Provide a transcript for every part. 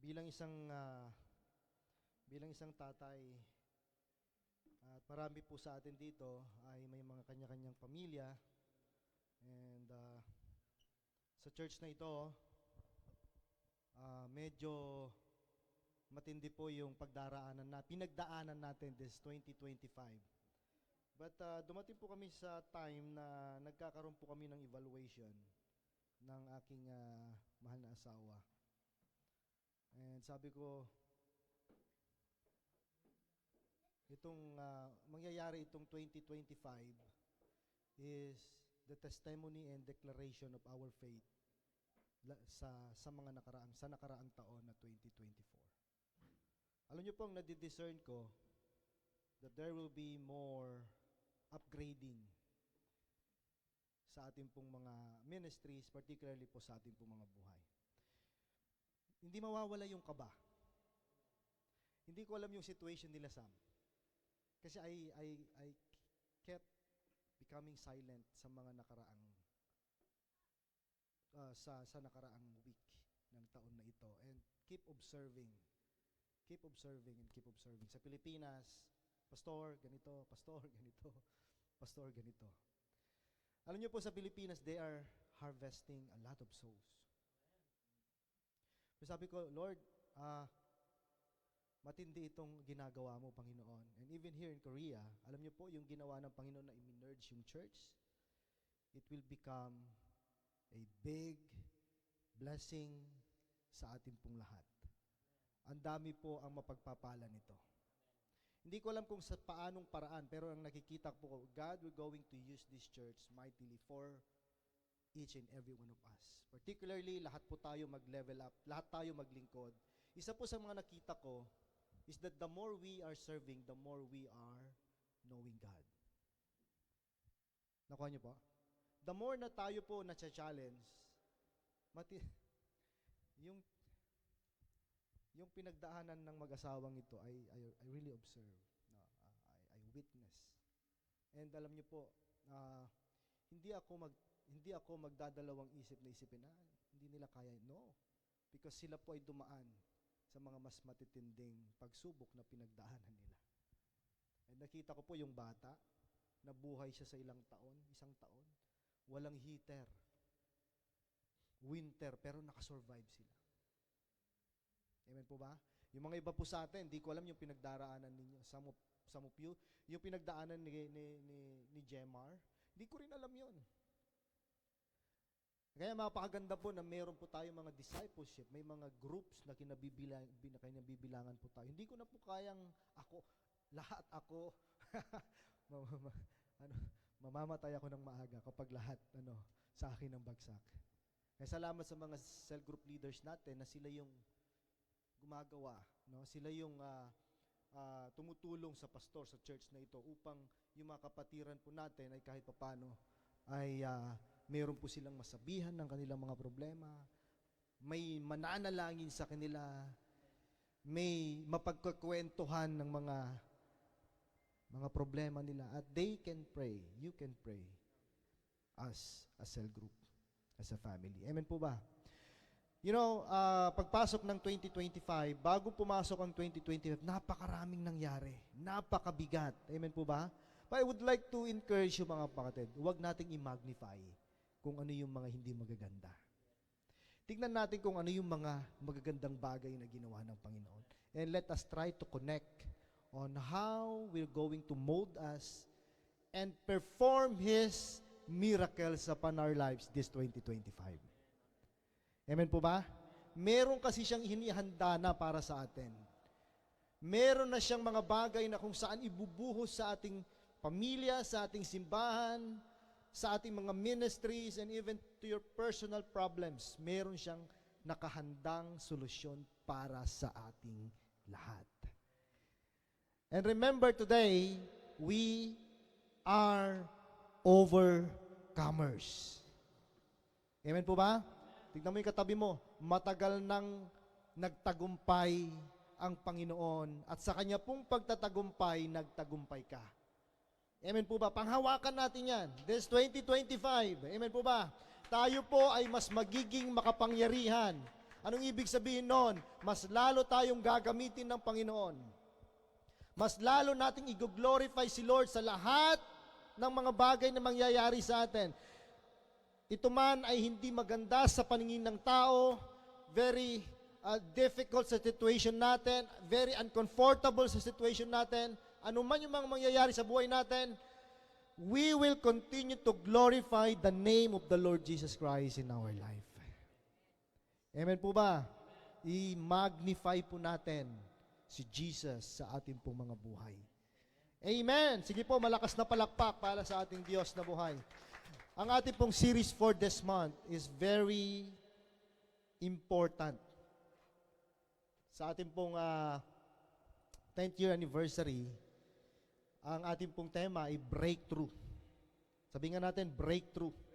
bilang isang bilang isang tatay at marami po sa atin dito ay may mga kanya-kanyang pamilya and sa church na ito medyo matindi po yung pinagdaanan natin this 2025. But dumating po kami sa time na nagkakaroon po kami ng evaluation ng aking mahal na asawa. And sabi ko, mangyayari itong 2025 is the testimony and declaration of our faith sa nakaraang taon na 2024. Alam niyo po, ang nadidiscern ko that there will be more upgrading sa ating pong mga ministries, particularly po sa ating pong mga buhay. Hindi mawawala yung kaba. Hindi ko alam yung situation nila, Sam. Kasi I kept becoming silent sa mga nakaraang sa nakaraang week ng taon na ito, and keep observing and keep observing. Sa Pilipinas, pastor ganito, pastor ganito, pastor ganito. Alam niyo po, sa Pilipinas, they are harvesting a lot of souls. So sabi ko, Lord, matindi itong ginagawa mo, Panginoon. And even here in Korea, alam niyo po, yung ginawa ng Panginoon na i-merge yung church, it will become a big blessing sa atin pong lahat. Ang dami po ang mapagpapala nito. Hindi ko alam kung sa paanong paraan, pero ang nakikita ko, God will going to use this church mightily for each and every one of us. Particularly, lahat po tayo mag-level up, lahat tayo maglingkod. Isa po sa mga nakita ko is that the more we are serving, the more we are knowing God. Nakuha niyo po? The more na tayo po na-challenge, yung pinagdaanan ng mag-asawang ito, I really observe, I witness. And alam niyo po, hindi ako magdadalawang isip na isipin, hindi nila kaya. No, because sila po ay dumaan sa mga mas matitinding pagsubok na pinagdaanan nila. And nakita ko po yung bata, nabuhay siya sa isang taon, walang heater, winter, pero nakasurvive sila. Amen po ba? Yung mga iba po sa atin, hindi ko alam yung pinagdaraanan ninyo. Some of you, yung pinagdaanan ni Jemar, hindi ko rin alam yun. Kaya mapakaganda po na meron po tayo mga discipleship, may mga groups na kinabibilangan po tayo. Hindi ko na po kayang lahat ako, mamamatay ako ng maaga kapag lahat sa akin ang bagsak. Kaya salamat sa mga cell group leaders natin na sila yung gumagawa, sila yung tumutulong sa pastor sa church na ito upang yung mga kapatiran po natin ay kahit papano ay meron po silang masabihan ng kanilang mga problema, may mananalangin sa kanila, may mapagkakwentuhan ng mga problema nila, at they can pray, you can pray as a cell group, as a family. Amen po ba? You know, pagpasok ng 2025, bago pumasok ang 2025, napakaraming nangyari. Napakabigat. Amen po ba? But I would like to encourage you mga kapatid, huwag nating i-magnify kung ano yung mga hindi magaganda. Tignan natin kung ano yung mga magagandang bagay na ginawa ng Panginoon. And let us try to connect on how we're going to mold us and perform His miracles upon our lives this 2025. Amen po ba? Meron kasi siyang hinihanda na para sa atin. Meron na siyang mga bagay na kung saan ibubuhos sa ating pamilya, sa ating simbahan, sa ating mga ministries, and even to your personal problems. Meron siyang nakahandang solusyon para sa ating lahat. And remember today, we are overcomers. Amen po ba? Tignan mo yung katabi mo, matagal nang nagtagumpay ang Panginoon at sa Kanya pong pagtatagumpay, nagtagumpay ka. Amen po ba? Panghawakan natin yan. This 2025. Amen po ba? Tayo po ay mas magiging makapangyarihan Anong ibig sabihin nun? Mas lalo tayong gagamitin ng Panginoon. Mas lalo nating i-glorify si Lord sa lahat ng mga bagay na mangyayari sa atin. Ito man ay hindi maganda sa paningin ng tao, very difficult sa situation natin, very uncomfortable sa situation natin, ano man yung mga mangyayari sa buhay natin, we will continue to glorify the name of the Lord Jesus Christ in our life. Amen po ba? I-magnify po natin si Jesus sa ating pong mga buhay. Amen! Sige po, malakas na palakpak para sa ating Diyos na buhay. Ang ating pong series for this month is very important. Sa ating pong 10th year anniversary, ang ating pong tema ay breakthrough. Sabihin nga natin, breakthrough.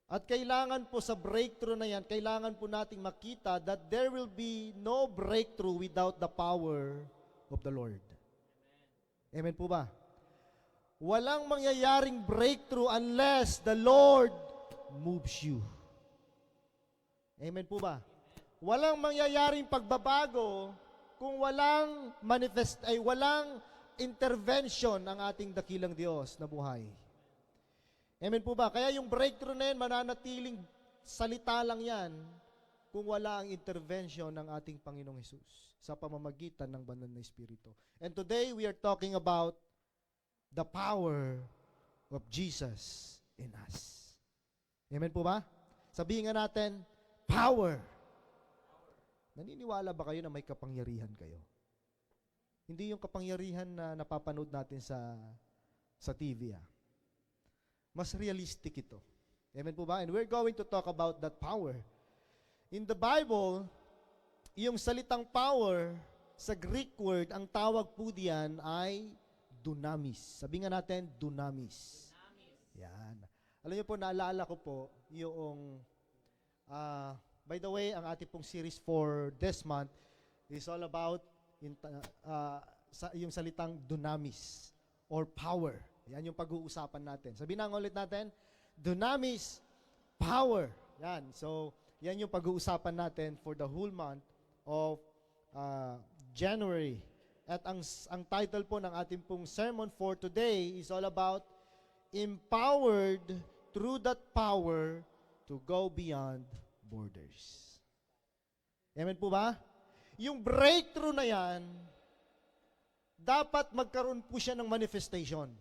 At kailangan po sa breakthrough na yan, kailangan po nating makita that there will be no breakthrough without the power of the Lord. Amen po ba? Walang mangyayaring breakthrough unless the Lord moves you. Amen po ba? Walang mangyayaring pagbabago kung walang walang intervention ng ating dakilang Diyos na buhay. Amen po ba? Kaya yung breakthrough na yan, mananatiling salita lang yan kung wala ang intervention ng ating Panginoong Hesus sa pamamagitan ng banal na Espiritu. And today, we are talking about the power of Jesus in us. Amen po ba? Sabihin nga natin, power. Naniniwala ba kayo na may kapangyarihan kayo? Hindi yung kapangyarihan na napapanood natin sa TV. Mas realistic ito. Amen po ba? And we're going to talk about that power. In the Bible, yung salitang power, sa Greek word, ang tawag po diyan ay dunamis. Sabi nga natin, dunamis. Yan. Alam niyo po, naalala ko po, yung, by the way, ang ating pong series for this month is all about yung salitang dunamis or power. Yan yung pag-uusapan natin. Sabihin na ulit natin, dunamis, power. Yan. So, yan yung pag-uusapan natin for the whole month of January. At ang title po ng ating pong sermon for today is all about empowered through that power to go beyond borders. Amen po ba? Yung breakthrough na yan, dapat magkaroon po siya ng manifestation.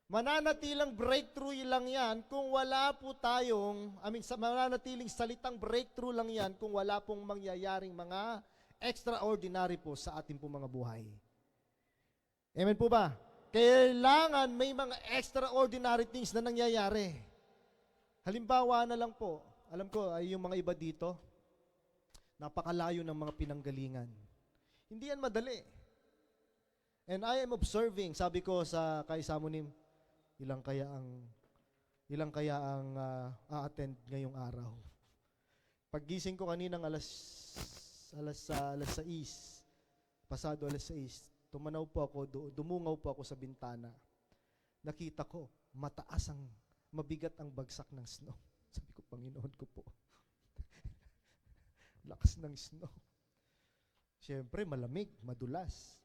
Mananatilang breakthrough lang yan kung wala po tayong, mananatiling salitang breakthrough lang yan kung wala pong mangyayaring mga extraordinary po sa ating pong mga buhay. Amen po ba? Kailangan may mga extraordinary things na nangyayari. Halimbawa na lang po, alam ko ay yung mga iba dito, napakalayo ng mga pinanggalingan. Hindi yan madali. And I am observing, sabi ko sa kay Samonim, ilang kaya ang a-attend ngayong araw. Paggising ko kaninang alas 6, pasado alas 6, dumungaw po ako sa bintana. Nakita ko, mabigat ang bagsak ng snow. Sabi ko, Panginoon ko po. Lakas ng snow. Siyempre, malamig, madulas.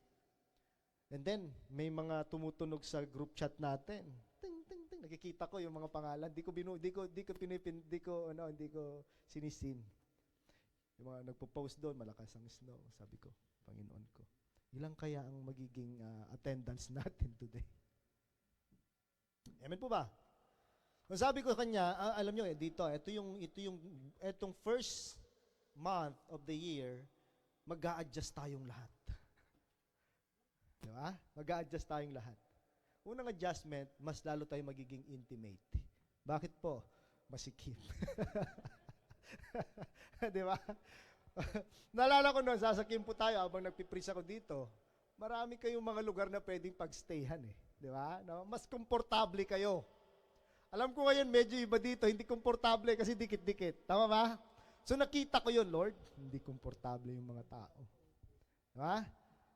And then, may mga tumutunog sa group chat natin. Ting, ting, ting. Nakikita ko yung mga pangalan. Di ko sinisin. Yung mga nagpo-post doon, malakas ang snow. Sabi ko, Panginoon ko, ilang kaya ang magiging attendance natin today? Amen po ba? Kung sabi ko kanya, alam nyo, itong first month of the year, mag-a-adjust tayong lahat. Diba? Mag-a-adjust tayong lahat. Unang adjustment, mas lalo tayong magiging intimate. Bakit po? Masikip. Diba? Naalala ko noon, sasakin po tayo habang nagpipreach ako dito. Marami kayong mga lugar na pwedeng pagstayhan eh. Diba? No? Mas komportable kayo. Alam ko ngayon, medyo iba dito, hindi komportable kasi dikit-dikit. Tama ba? So nakita ko yun, Lord, hindi komportable yung mga tao. Diba?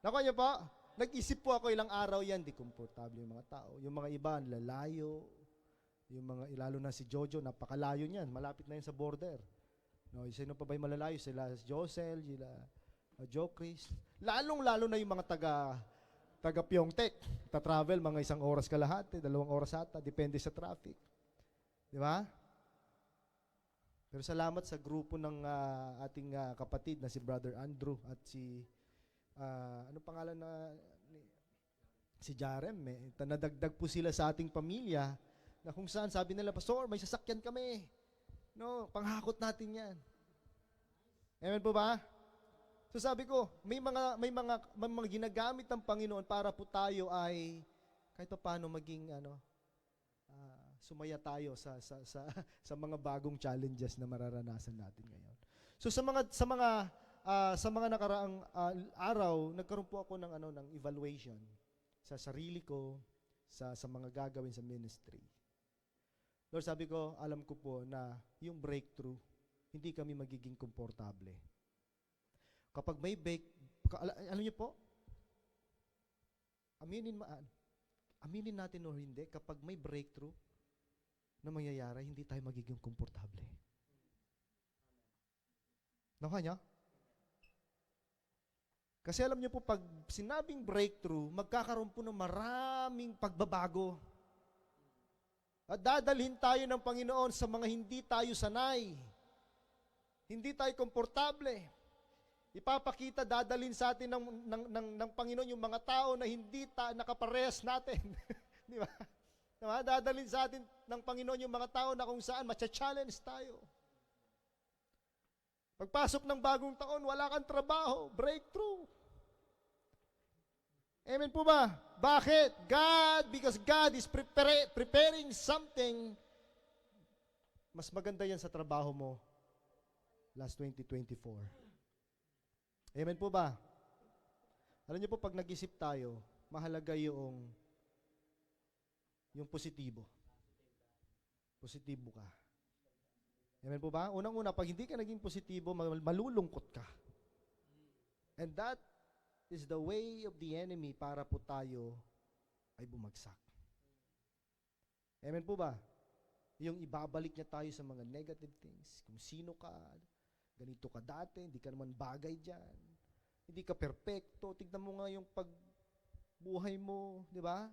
Nakuha niyo po? Nag-isip po ako ilang araw yan, di komportable yung mga tao. Yung mga iba, lalayo. Yung mga, lalo na si Jojo, napakalayo niyan. Malapit na yun sa border. No, sino pa ba yung malalayo? Sila Josel, sila Joe Chris. Lalong-lalo na yung mga taga Pyeongtaek. Ta-travel mga 1 oras kalahati, 2 oras ata, depende sa traffic. Di ba? Pero salamat sa grupo ng ating kapatid na si Brother Andrew at si ano pangalan si Jarem. Nadagdag po sila sa ating pamilya na kung saan sabi nila, Pastor, may sasakyan kami. No, panghakot natin 'yan. Amen po ba? So sabi ko, may mga ginagamit ng Panginoon para po tayo ay kahit paano maging sumaya tayo sa mga bagong challenges na mararanasan natin ngayon. So sa mga nakaraang araw, nagkaroon po ako ng evaluation sa sarili ko, sa mga gagawin sa ministry. Lord, sabi ko, alam ko po na yung breakthrough, hindi kami magiging komportable. Kapag may ano niyo po? Aminin natin o hindi, kapag may breakthrough na mangyayari, hindi tayo magiging komportable. Nakuha niyo? Kasi alam niyo po, pag sinabing breakthrough, magkakaroon po ng maraming pagbabago. At dadalhin tayo ng Panginoon sa mga hindi tayo sanay. Hindi tayo komportable. Ipapakita, dadalhin sa atin ng Panginoon yung mga tao na hindi nakaparehas natin. Di ba? Diba? Dadalhin sa atin ng Panginoon yung mga tao na kung saan matcha-challenge tayo. Pagpasok ng bagong taon, wala kang trabaho, breakthrough. Amen po ba? Bakit? Because God is preparing something. Mas maganda yan sa trabaho mo last 2024. Amen po ba? Alam niyo po, pag nag-isip tayo, mahalaga yung positibo. Positibo ka. Amen po ba? Unang-una, pag hindi ka naging positibo, malulungkot ka. And that is the way of the enemy para po tayo ay bumagsak. Amen po ba? Yung ibabalik niya tayo sa mga negative things. Kung sino ka, ganito ka dati, hindi ka naman bagay dyan. Hindi ka perpekto. Tignan mo nga yung pagbuhay mo, di ba?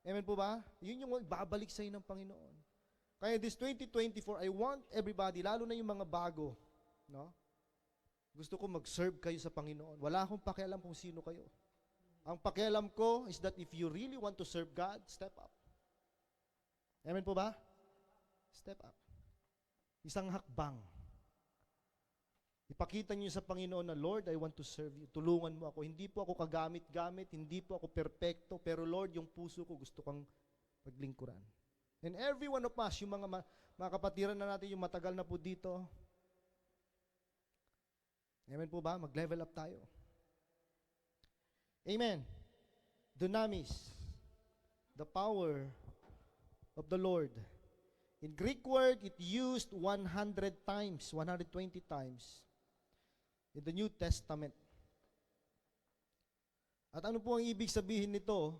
Amen po ba? Yun yung ibabalik sa'yo ng Panginoon. Kaya this 2024, I want everybody, lalo na yung mga bago, no? Gusto ko mag-serve kayo sa Panginoon. Wala akong pakialam kung sino kayo. Ang pakialam ko is that if you really want to serve God, step up. Amen po ba? Step up. Isang hakbang. Ipakita niyo sa Panginoon na, Lord, I want to serve you. Tulungan mo ako. Hindi po ako kagamit-gamit, hindi po ako perpekto, pero Lord, yung puso ko gusto kang paglingkuran. And every one of us, yung mga kapatiran na natin, yung matagal na po dito, amen po ba? Mag-level up tayo. Amen. Dunamis, the power of the Lord. In Greek word, it used 100 times, 120 times in the New Testament. At ano po ang ibig sabihin nito?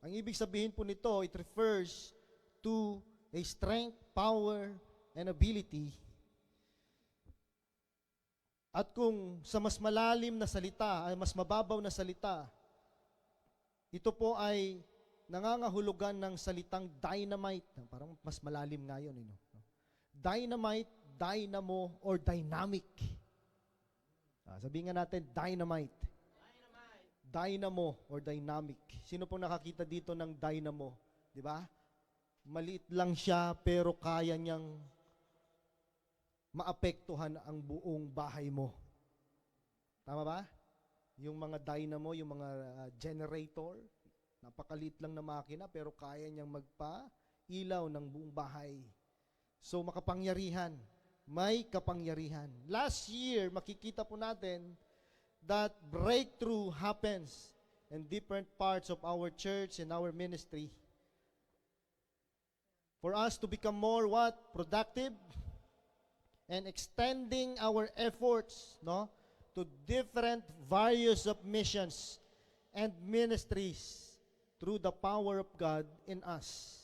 Ang ibig sabihin po nito, it refers to a strength, power, and ability. At kung sa mas malalim na salita, ay mas mababaw na salita, ito po ay nangangahulugan ng salitang dynamite. Parang mas malalim nga yun. Dynamite, dynamo, or dynamic. Sabihin nga natin, dynamite. Dynamo or dynamic. Sino pong nakakita dito ng dynamo? Di ba? Maliit lang siya pero kaya niyang maapektuhan ang buong bahay mo. Tama ba? Yung mga dynamo, yung mga generator, napakaliit lang na makina pero kaya niyang magpa-ilaw ng buong bahay. So makapangyarihan. May kapangyarihan. Last year, makikita po natin that breakthrough happens in different parts of our church and our ministry. For us to become more what? Productive and extending our efforts, no, to different various of missions and ministries through the power of God in us.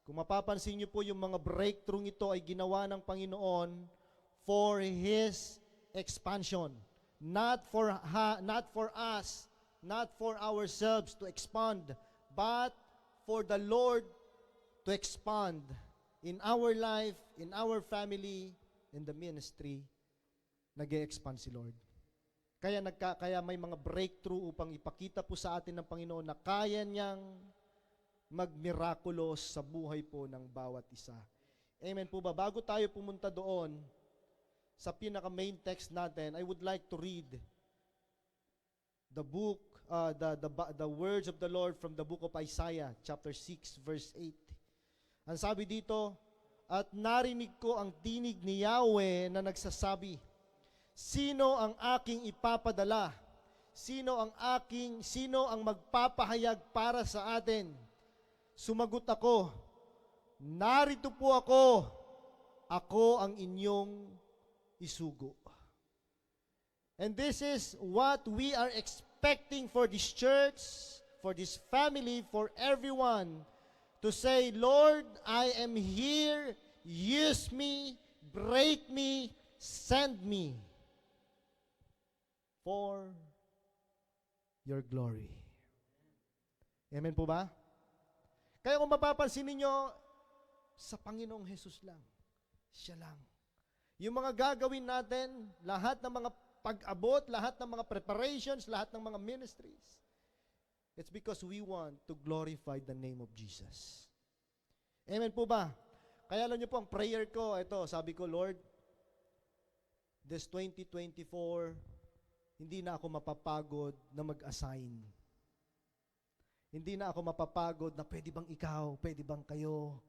Kung mapapansin niyo po, yung mga breakthrough ito ay ginawa ng Panginoon for His expansion. Not for us, not for ourselves to expand, but for the Lord to expand in our life, in our family, in the ministry. Nag-e-expand si Lord. Kaya may mga breakthrough upang ipakita po sa atin ng Panginoon na kaya niyang magmirakulos sa buhay po ng bawat isa. Amen po ba? Bago tayo pumunta doon, sa pinaka-main text natin, I would like to read the book, the words of the Lord from the book of Isaiah, chapter 6, verse 8. Ang sabi dito, at narinig ko ang tinig ni Yahweh na nagsasabi, sino ang aking ipapadala? Sino ang magpapahayag para sa atin? Sumagot ako, narito po ako ang inyong isugo. And this is what we are expecting for this church, for this family, for everyone, to say, Lord, I am here, use me, break me, send me for your glory. Amen po ba? Kaya kung mapapansin ninyo, sa Panginoong Jesus lang, siya lang. Yung mga gagawin natin, lahat ng mga pag-abot, lahat ng mga preparations, lahat ng mga ministries, it's because we want to glorify the name of Jesus. Amen po ba? Kaya alam niyo po, ang prayer ko, ito, sabi ko, Lord, this 2024, hindi na ako mapapagod na mag-assign. Hindi na ako mapapagod na pwede bang ikaw, pwede bang kayo.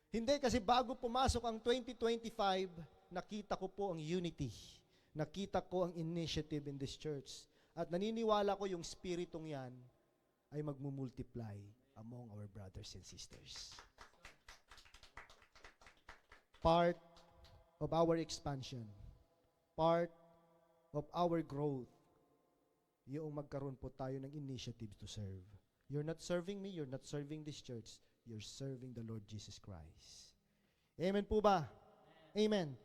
Hindi, kasi bago pumasok ang 2025, nakita ko po ang unity. Nakita ko ang initiative in this church. At naniniwala ko yung spiritong yan ay magmumultiply among our brothers and sisters. Part of our expansion, part of our growth, yung magkaroon po tayo ng initiative to serve. You're not serving me, you're not serving this church, you're serving the Lord Jesus Christ. Amen po ba? Amen.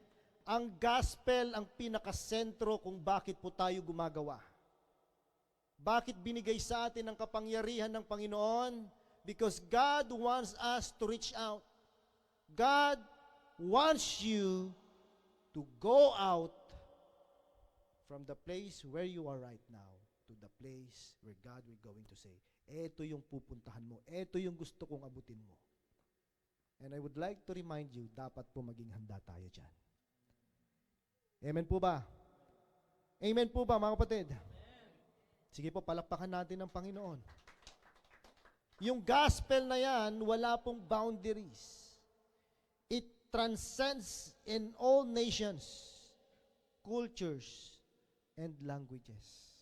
Ang gospel ang pinakasentro kung bakit po tayo gumagawa. Bakit binigay sa atin ang kapangyarihan ng Panginoon? Because God wants us to reach out. God wants you to go out from the place where you are right now to the place where God will going to say, eto yung pupuntahan mo, eto yung gusto kong abutin mo. And I would like to remind you, dapat po maging handa tayo dyan. Amen po ba? Amen po ba, mga kapatid? Sige po, palakpakan natin ang Panginoon. Yung gospel na yan, wala pong boundaries. It transcends in all nations, cultures, and languages.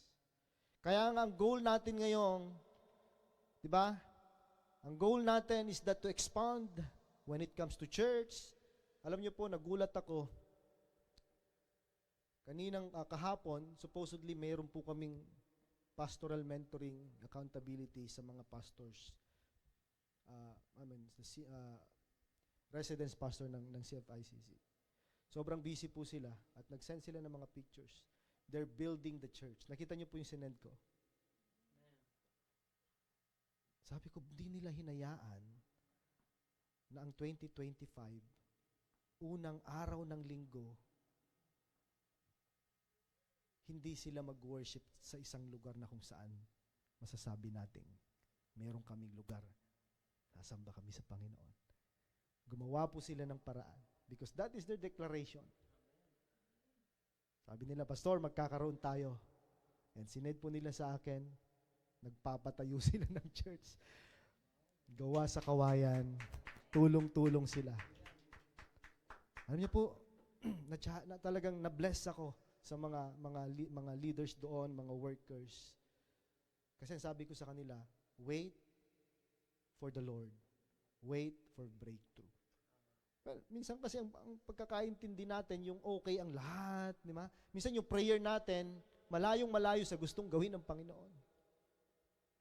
Kaya nga ang goal natin ngayong, di ba? Ang goal natin is that to expand when it comes to church. Alam niyo po, nagulat ako. Kaninang kahapon, supposedly mayroon po kaming pastoral mentoring accountability sa mga pastors. Residence pastor ng CFICC. Sobrang busy po sila at nag-send sila ng mga pictures. They're building the church. Nakita niyo po yung sinend ko. Sabi ko, di nila hinayaan na ang 2025, unang araw ng linggo, hindi sila mag-worship sa isang lugar na kung saan masasabi nating meron kaming lugar. Sasamba kami sa Panginoon. Gumawa po sila ng paraan because that is their declaration. Sabi nila, Pastor, magkakaroon tayo. And sined po nila sa akin, nagpapatayo sila ng church. Gawa sa kawayan, tulong-tulong sila. Alam niyo po, na talagang na-bless ako sa mga leaders doon, mga workers. Kasi sabi ko sa kanila, wait for the Lord. Wait for breakthrough. Well, minsan kasi ang pagkakaintindi natin, yung okay ang lahat, di ba? Minsan yung prayer natin, malayong-malayo sa gustong gawin ng Panginoon.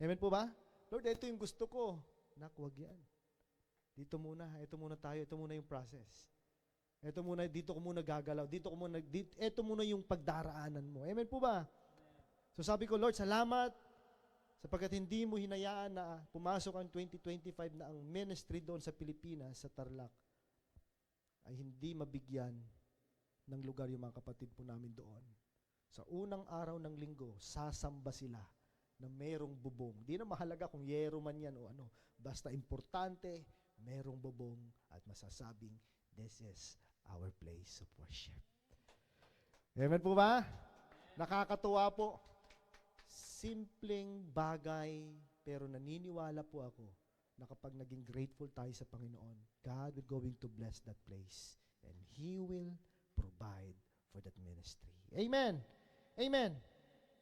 Amen po ba? Lord, ito yung gusto ko. Naku, wag yan. Ito muna tayo, ito muna yung process. Ito muna, dito ko muna gagalaw. Ito muna yung pagdaraanan mo. Amen po ba? So sabi ko, Lord, salamat sapagkat hindi mo hinayaan na pumasok ang 2025 na ang ministry doon sa Pilipinas, sa Tarlac, ay hindi mabigyan ng lugar yung mga kapatid po namin doon. Sa unang araw ng linggo, sasamba sila na merong bubong. Di na mahalaga kung yero man yan o ano. Basta importante, merong bubong at masasabing, this is our place of worship. Amen po ba? Nakakatuwa po. Simpleng bagay, pero naniniwala po ako na kapag naging grateful tayo sa Panginoon, God will going to bless that place and He will provide for that ministry. Amen. Amen.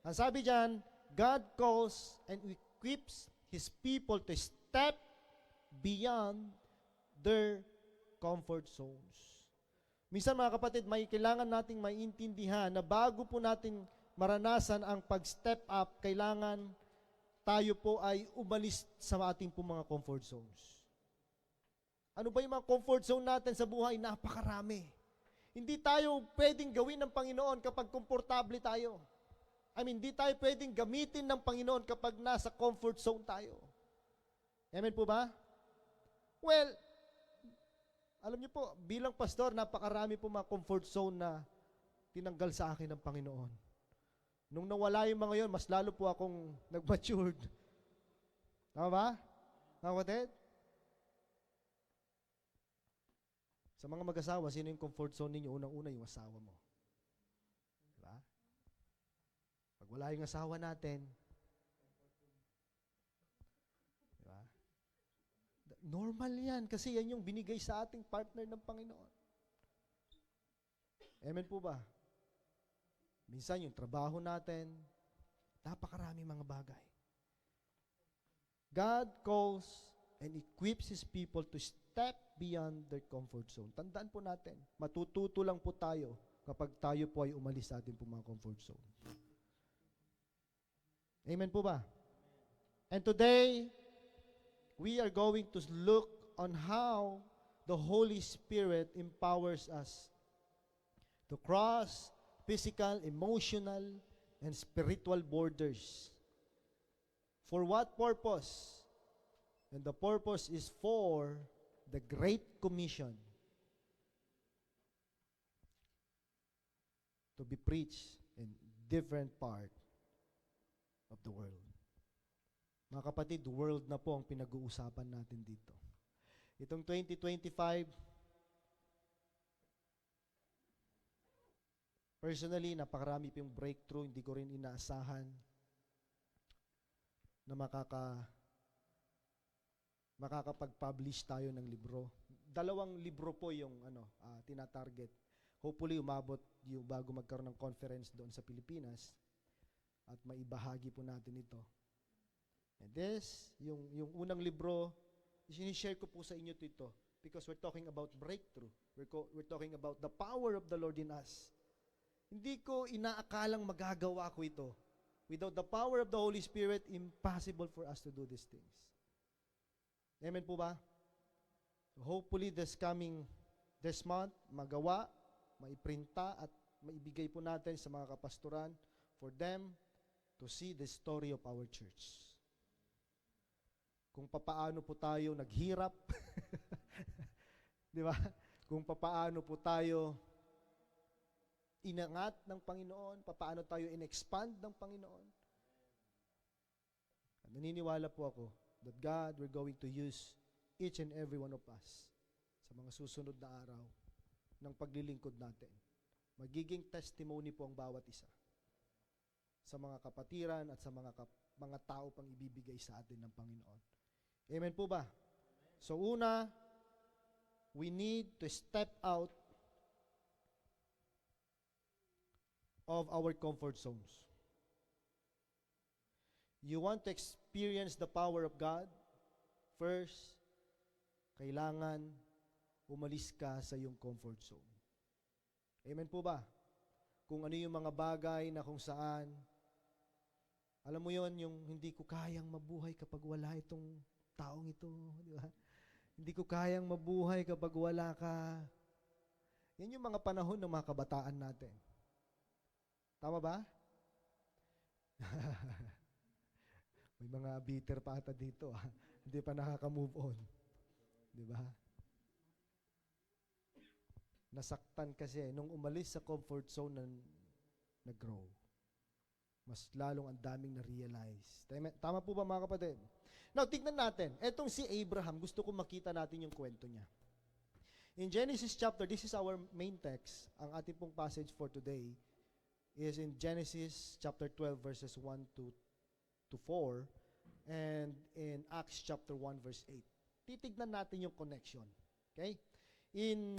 Ang sabi dyan, God calls and equips His people to step beyond their comfort zones. Minsan mga kapatid, may kailangan nating maintindihan na bago po natin maranasan ang pag-step up, kailangan tayo po ay umalis sa ating po mga comfort zones. Ano ba yung mga comfort zone natin sa buhay? Napakarami. Hindi tayo pwedeng gawin ng Panginoon kapag komportable tayo. Hindi tayo pwedeng gamitin ng Panginoon kapag nasa comfort zone tayo. Amen po ba? Well, alam niyo po, bilang pastor, napakarami po mga comfort zone na tinanggal sa akin ng Panginoon. Nung nawala yung mga yon, mas lalo po akong nag-matured. Tama ba? Mga kapatid? Sa mga mag-asawa, sino yung comfort zone ninyo? Unang-una yung asawa mo. Diba? Pag wala yung asawa natin, diba? Normal yan kasi yan yung binigay sa ating partner ng Panginoon. Amen po ba? Minsan yung trabaho natin, napakarami mga bagay. God calls and equips His people to step beyond their comfort zone. Tandaan po natin, matututo lang po tayo kapag tayo po ay umalis sa ating po mga comfort zone. Amen po ba? And today, we are going to look on how the Holy Spirit empowers us to cross physical, emotional, and spiritual borders. For what purpose? And the purpose is for the Great Commission to be preached in different part of the world. Mga kapatid, world na po ang pinag-uusapan natin dito. Itong 2025, personally, napakarami po yung breakthrough, hindi ko rin inaasahan na makakapag-publish tayo ng libro. 2 libro po yung tinatarget. Hopefully, umabot yung bago magkaroon ng conference doon sa Pilipinas at maibahagi po natin ito. And this, yung unang libro, sinishare ko po sa inyo ito because we're talking about breakthrough. We're talking about the power of the Lord in us. Hindi ko inaakalang magagawa ko ito. Without the power of the Holy Spirit, impossible for us to do these things. Amen po ba? So hopefully this month, magawa, maiprinta at maibigay po natin sa mga kapastoran for them to see the story of our church. Kung papaano po tayo naghirap, di ba? Kung papaano po tayo inangat ng Panginoon, papaano tayo in-expand ng Panginoon. At naniniwala po ako that God will going to use each and every one of us sa mga susunod na araw ng paglilingkod natin. Magiging testimony po ang bawat isa sa mga kapatiran at sa mga tao pang ibibigay sa atin ng Panginoon. Amen po ba? So una, we need to step out of our comfort zones. You want to experience the power of God? First, kailangan umalis ka sa iyong comfort zone. Amen po ba? Kung ano yung mga bagay na kung saan, alam mo yon, yung hindi ko kayang mabuhay kapag wala itong taong ito, di ba? Hindi ko kayang mabuhay kapag wala ka. Yan yung mga panahon ng mga kabataan natin. Tama ba? May mga bitter pa ata dito. Hindi pa nakaka-move on. Di ba? Nasaktan kasi nung umalis sa comfort zone nag-grow. Mas lalong ang daming na-realize. Tama po ba mga kapatid? Now, tignan natin. Etong si Abraham, gusto ko makita natin yung kwento niya. In Genesis chapter, this is our main text. Ang ating pong passage for today is in Genesis chapter 12 verses 1 to 4 and in Acts chapter 1 verse 8. Titignan natin yung connection. Okay? In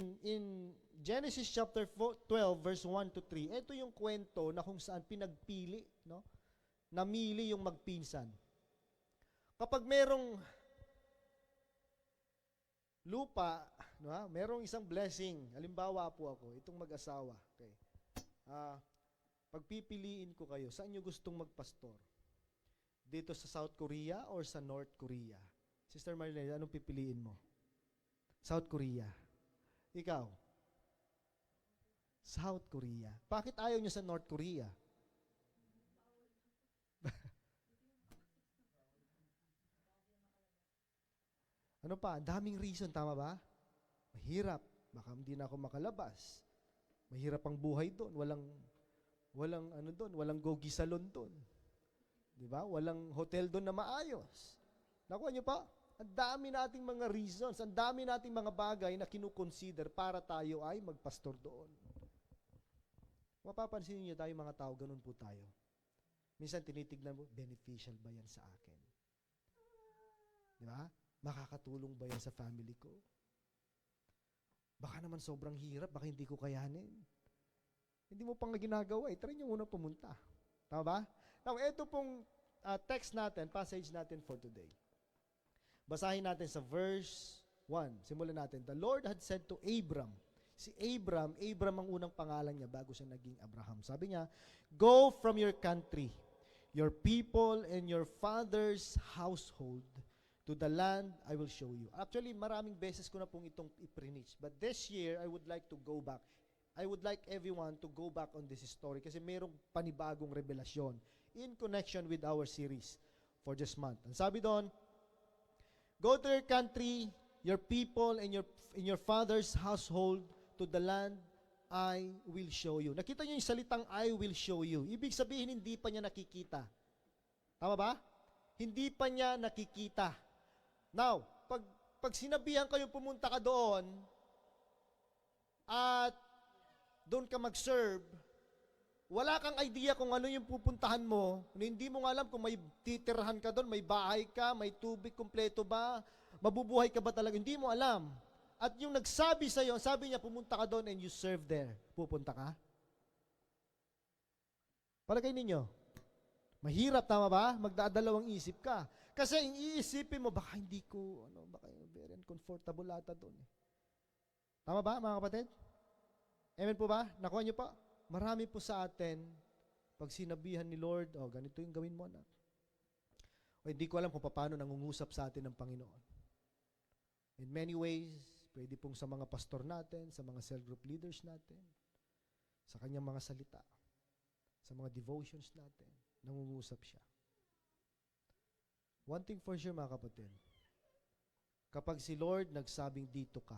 Genesis chapter 12 verse 1 to 3, ito yung kwento na kung saan pinagpili, no? Namili yung magpinsan. Kapag merong lupa, no, merong isang blessing. Halimbawa po ako, itong mag-asawa. Okay. Pagpipiliin ko kayo, saan nyo gustong magpastor? Dito sa South Korea or sa North Korea? Sister Marilyn, anong pipiliin mo? South Korea. Ikaw? South Korea. Bakit ayaw nyo sa North Korea? Ano pa? Ang daming reason, tama ba? Mahirap. Baka hindi na ako makalabas. Mahirap ang buhay doon. Walang gogi salon doon. Di ba? Walang hotel doon na maayos. Nakuha niyo pa? Ang dami nating mga reasons, ang dami nating mga bagay na kinukonsider para tayo ay magpastor doon. Mapapansin niyo tayo mga tao, ganun po tayo. Minsan tinitignan mo, beneficial ba yan sa akin? Di ba? Makakatulong ba yan sa family ko? Baka naman sobrang hirap, baka hindi ko kayanin. Hindi mo pang ginagawa, try nyo muna pumunta. Tama ba? Now, ito pong text natin, passage natin for today. Basahin natin sa verse 1. Simulan natin. The Lord had said to Abram. Si Abram ang unang pangalan niya bago siya naging Abraham. Sabi niya, go from your country, your people, and your father's household to the land I will show you. Actually, maraming beses ko na pong itong i-preach. But this year, I would like to go back. I would like everyone to go back on this story kasi mayroong panibagong revelasyon in connection with our series for this month. Ang sabi doon, go to your country, your people, and your father's household to the land I will show you. Nakita niyo yung salitang I will show you. Ibig sabihin, hindi pa niya nakikita. Tama ba? Hindi pa niya nakikita. Now, pag sinabihan kayo pumunta ka doon at doon ka mag-serve, wala kang idea kung ano yung pupuntahan mo, hindi mo nga alam kung may titirahan ka doon, may bahay ka, may tubig kumpleto ba, mabubuhay ka ba talaga, hindi mo alam. At yung nagsabi sa'yo, sabi niya, pumunta ka doon and you serve there. Pupunta ka? Palagay ninyo, mahirap, tama ba? Magdadalawang isip ka. Kasi iisipin mo, baka hindi ko, baka very uncomfortable ata doon. Tama ba, mga kapatid? Amen po ba? Nakuha niyo pa? Marami po sa atin, pag sinabihan ni Lord, ganito yung gawin mo, anak. O hindi ko alam kung paano nangungusap sa atin ng Panginoon. In many ways, pwede pong sa mga pastor natin, sa mga cell group leaders natin, sa kanyang mga salita, sa mga devotions natin, nangungusap siya. One thing for sure, mga kapatid, kapag si Lord nagsabing dito ka,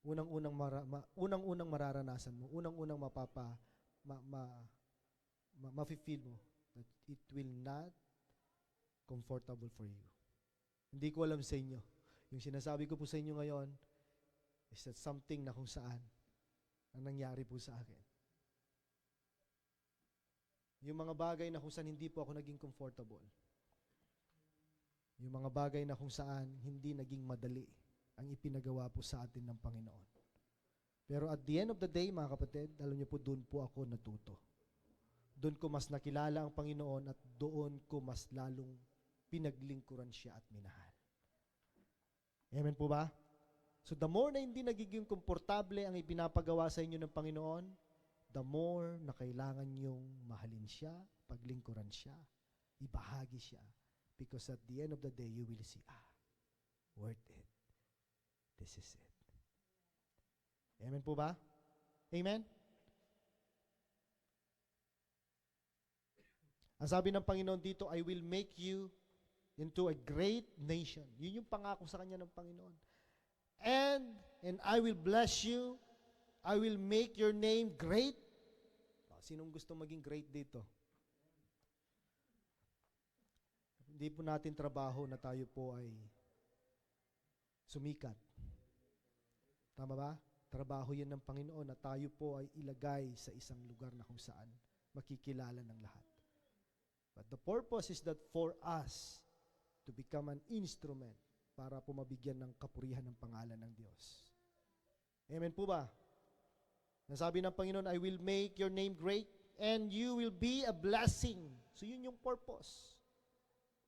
unang-unang mararanasan mo, unang-unang mafe-feel mo that it will not comfortable for you. Hindi ko alam sa inyo. Yung sinasabi ko po sa inyo ngayon is that something na kung saan ang nangyari po sa akin. Yung mga bagay na kung saan hindi po ako naging comfortable. Yung mga bagay na kung saan hindi naging madali ang ipinagawa po sa atin ng Panginoon. Pero at the end of the day, mga kapatid, alam niyo po, doon po ako natuto. Doon ko mas nakilala ang Panginoon at doon ko mas lalong pinaglingkuran siya at minahal. Amen po ba? So the more na hindi nagiging komportable ang ipinapagawa sa inyo ng Panginoon, the more na kailangan niyong mahalin siya, paglingkuran siya, ibahagi siya. Because at the end of the day, you will see, worth it. this is it. Amen po ba? Amen? Ang sabi ng Panginoon dito, I will make you into a great nation. Yun yung pangako sa kanya ng Panginoon. And I will bless you. I will make your name great. Sinong gusto maging great dito? Hindi po natin trabaho na tayo po ay sumikat. Tama ba? Trabaho yan ng Panginoon na tayo po ay ilagay sa isang lugar na kung saan makikilala ng lahat. But the purpose is that for us to become an instrument para po mabigyan ng kapurihan ng pangalan ng Diyos. Amen po ba? Nasabi ng Panginoon, I will make your name great and you will be a blessing. So yun yung purpose.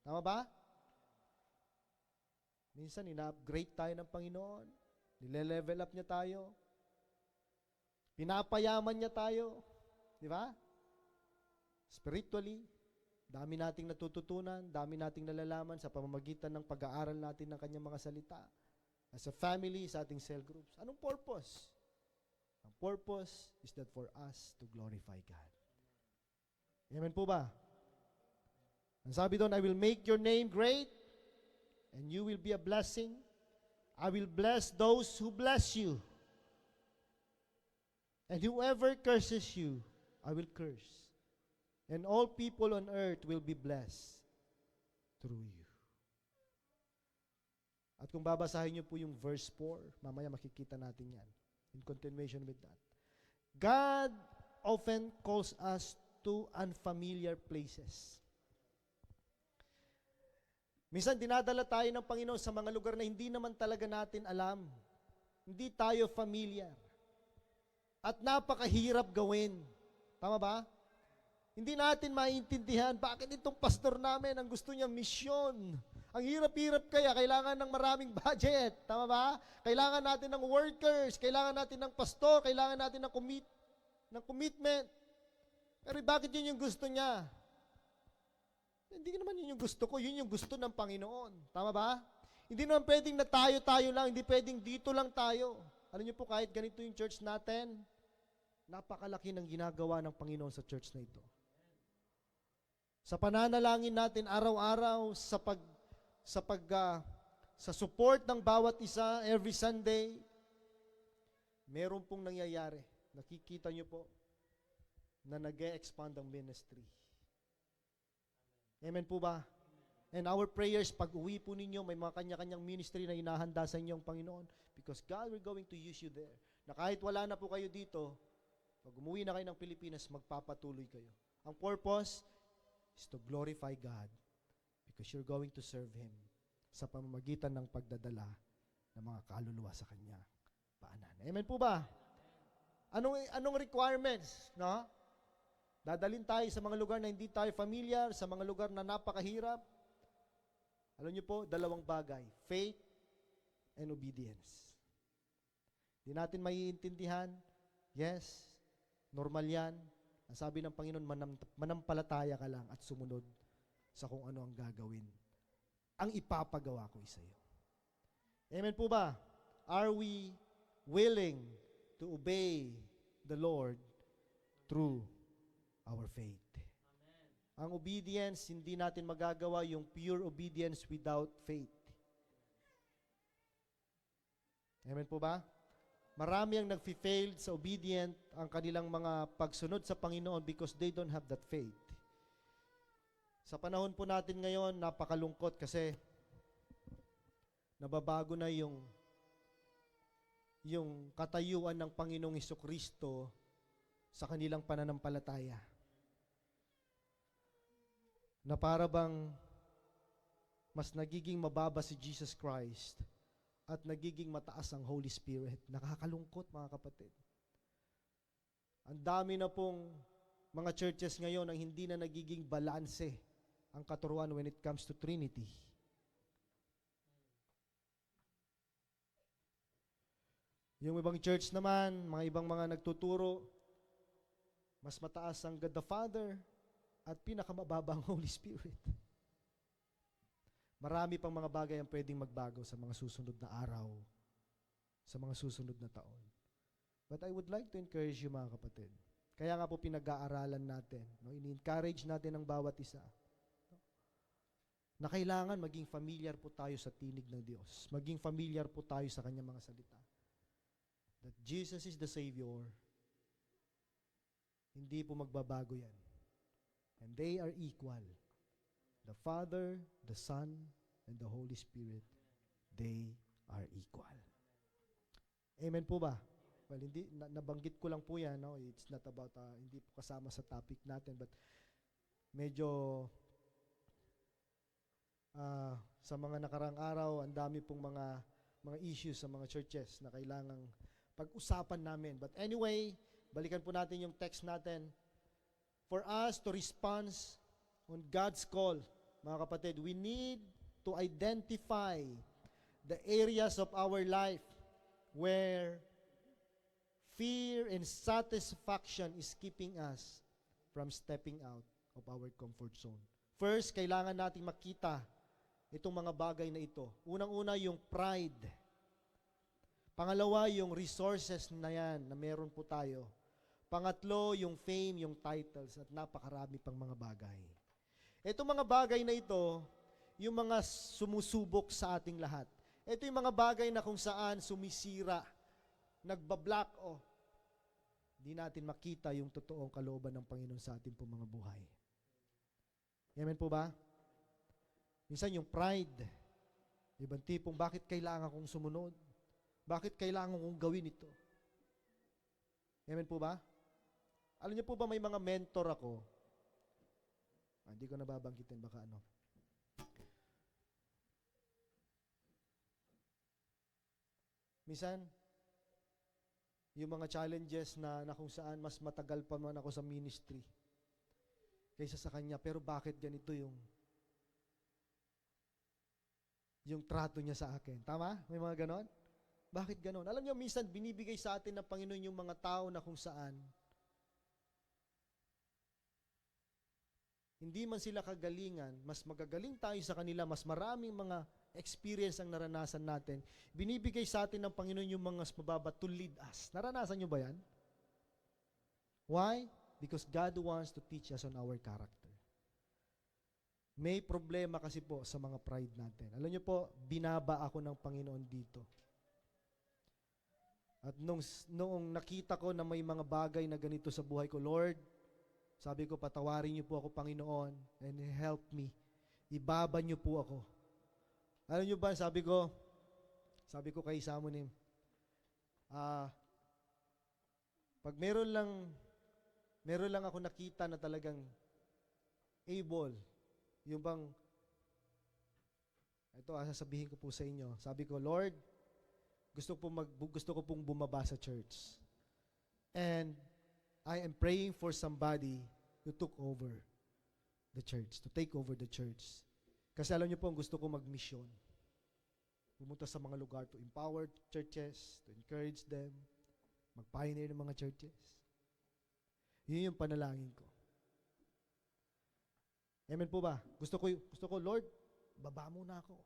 Tama ba? Minsan, ina-upgrade tayo ng Panginoon. Nile-level up niya tayo. Pinapayaman niya tayo. Di ba? Spiritually, dami nating natututunan, dami nating nalalaman sa pamamagitan ng pag-aaral natin ng kanyang mga salita. As a family, sa ating cell groups. Anong purpose? Ang purpose is that for us to glorify God. Amen po ba? Ang sabi doon, I will make your name great and you will be a blessing. I will bless those who bless you. And whoever curses you, I will curse. And all people on earth will be blessed through you. At kung babasahin niyo po yung verse 4, mamaya makikita natin yan. In continuation with that. God often calls us to unfamiliar places. Minsan dinadala tayo ng Panginoon sa mga lugar na hindi naman talaga natin alam. Hindi tayo familiar. At napakahirap gawin. Tama ba? Hindi natin maintindihan bakit itong pastor namin ang gusto niyang misyon. Ang hirap-hirap kaya, kailangan ng maraming budget. Tama ba? Kailangan natin ng workers, kailangan natin ng pastor, kailangan natin ng commitment. Pero bakit yun yung gusto niya? Hindi naman yun yung gusto ko, yun yung gusto ng Panginoon. Tama ba? Hindi naman pwedeng na tayo lang, hindi pwedeng dito lang tayo. Alam niyo po, kahit ganito yung church natin, napakalaki ng ginagawa ng Panginoon sa church na ito. Sa pananalangin natin araw-araw, sa support ng bawat isa every Sunday, meron pong nangyayari. Nakikita niyo po na nag-e-expand ang ministry. Amen po ba? And our prayers, pag uwi po ninyo, may mga kanya-kanyang ministry na inahanda sa inyong Panginoon because God will going to use you there. Na kahit wala na po kayo dito, pag umuwi na kayo ng Pilipinas, magpapatuloy kayo. Ang purpose is to glorify God because you're going to serve Him sa pamamagitan ng pagdadala ng mga kaluluwa sa Kanya paanan. Amen po ba? Anong requirements? No? Dadalhin tayo sa mga lugar na hindi tayo familiar, sa mga lugar na napakahirap. Alam niyo po, dalawang bagay, faith and obedience. Hindi natin maiintindihan, yes, normal yan. Ang sabi ng Panginoon, manampalataya ka lang at sumunod sa kung ano ang gagawin. Ang ipapagawa ko sa iyo. Amen po ba? Are we willing to obey the Lord through our faith? Amen. Ang obedience, hindi natin magagawa yung pure obedience without faith. Amen po ba? Marami ang nag-failed sa obedient ang kanilang mga pagsunod sa Panginoon because they don't have that faith. Sa panahon po natin ngayon, napakalungkot kasi nababago na yung katayuan ng Panginoong Hesukristo sa kanilang pananampalataya. Na para bang mas nagiging mababa si Jesus Christ at nagiging mataas ang Holy Spirit. Nakakalungkot, mga kapatid. Ang dami na pong mga churches ngayon ang hindi na nagiging balanse ang katuruan when it comes to Trinity. Yung ibang church naman, mga ibang mga nagtuturo, mas mataas ang God the Father at pinakamababa ang Holy Spirit. Marami pang mga bagay ang pwedeng magbago sa mga susunod na araw sa mga susunod na taon. But I would like to encourage you mga kapatid. Kaya nga po pinag-aaralan natin, no? Ini-encourage natin ang bawat isa, no? Na kailangan maging familiar po tayo sa tinig ng Diyos. Maging familiar po tayo sa Kanyang mga salita. That Jesus is the Savior. Hindi po magbabago yan. And they are equal. The Father, the Son, and the Holy Spirit, they are equal. Amen po ba? Well, hindi, nabanggit ko lang po yan, no? It's not about, hindi po kasama sa topic natin, but medyo sa mga nakarang araw, ang dami pong mga issues sa mga churches na kailangang pag-usapan namin. But anyway, balikan po natin yung text natin. For us to respond on God's call, mga kapatid, we need to identify the areas of our life where fear and satisfaction is keeping us from stepping out of our comfort zone. First, kailangan nating makita itong mga bagay na ito. Unang-una, yung pride. Pangalawa, yung resources na yan na meron po tayo. Pangatlo, yung fame, yung titles, at napakarami pang mga bagay. Itong mga bagay na ito, yung mga sumusubok sa ating lahat. Ito yung mga bagay na kung saan sumisira, nagbablock o di natin makita yung totoong kalooban ng Panginoon sa ating pong mga buhay. Amen po ba? Minsan yung pride, ibang tipong bakit kailangan kong sumunod? Bakit kailangan kong gawin ito? Amen po ba? Alam niyo po ba may mga mentor ako? Hindi ko nababanggitin baka ano. Minsan, yung mga challenges na kung saan mas matagal pa man ako sa ministry kaysa sa kanya, pero bakit ganito yung trato niya sa akin? Tama? May mga ganon? Bakit ganon? Alam niyo, minsan binibigay sa atin ng Panginoon yung mga tao na kung saan hindi man sila kagalingan, mas magagaling tayo sa kanila, mas maraming mga experience ang naranasan natin, binibigay sa atin ng Panginoon yung mga mababa to lead us. Naranasan nyo ba yan? Why? Because God wants to teach us on our character. May problema kasi po sa mga pride natin. Alam nyo po, binaba ako ng Panginoon dito. At noong nakita ko na may mga bagay na ganito sa buhay ko, Lord, sabi ko, patawarin niyo po ako, Panginoon, and help me. Ibaba niyo po ako. Alam niyo ba, sabi ko kay Samuel, pag meron lang ako nakita na talagang able, yung bang, ito, sasabihin ko po sa inyo, sabi ko, Lord, gusto ko pong bumaba sa church. And I am praying for somebody to take over the church. Kasi alam niyo po, gusto ko mag-mission. Pumunta sa mga lugar to empower churches, to encourage them, mag-pioneer ng mga churches. Yun yung panalangin ko. Amen po ba? Gusto ko, Lord, baba muna ako.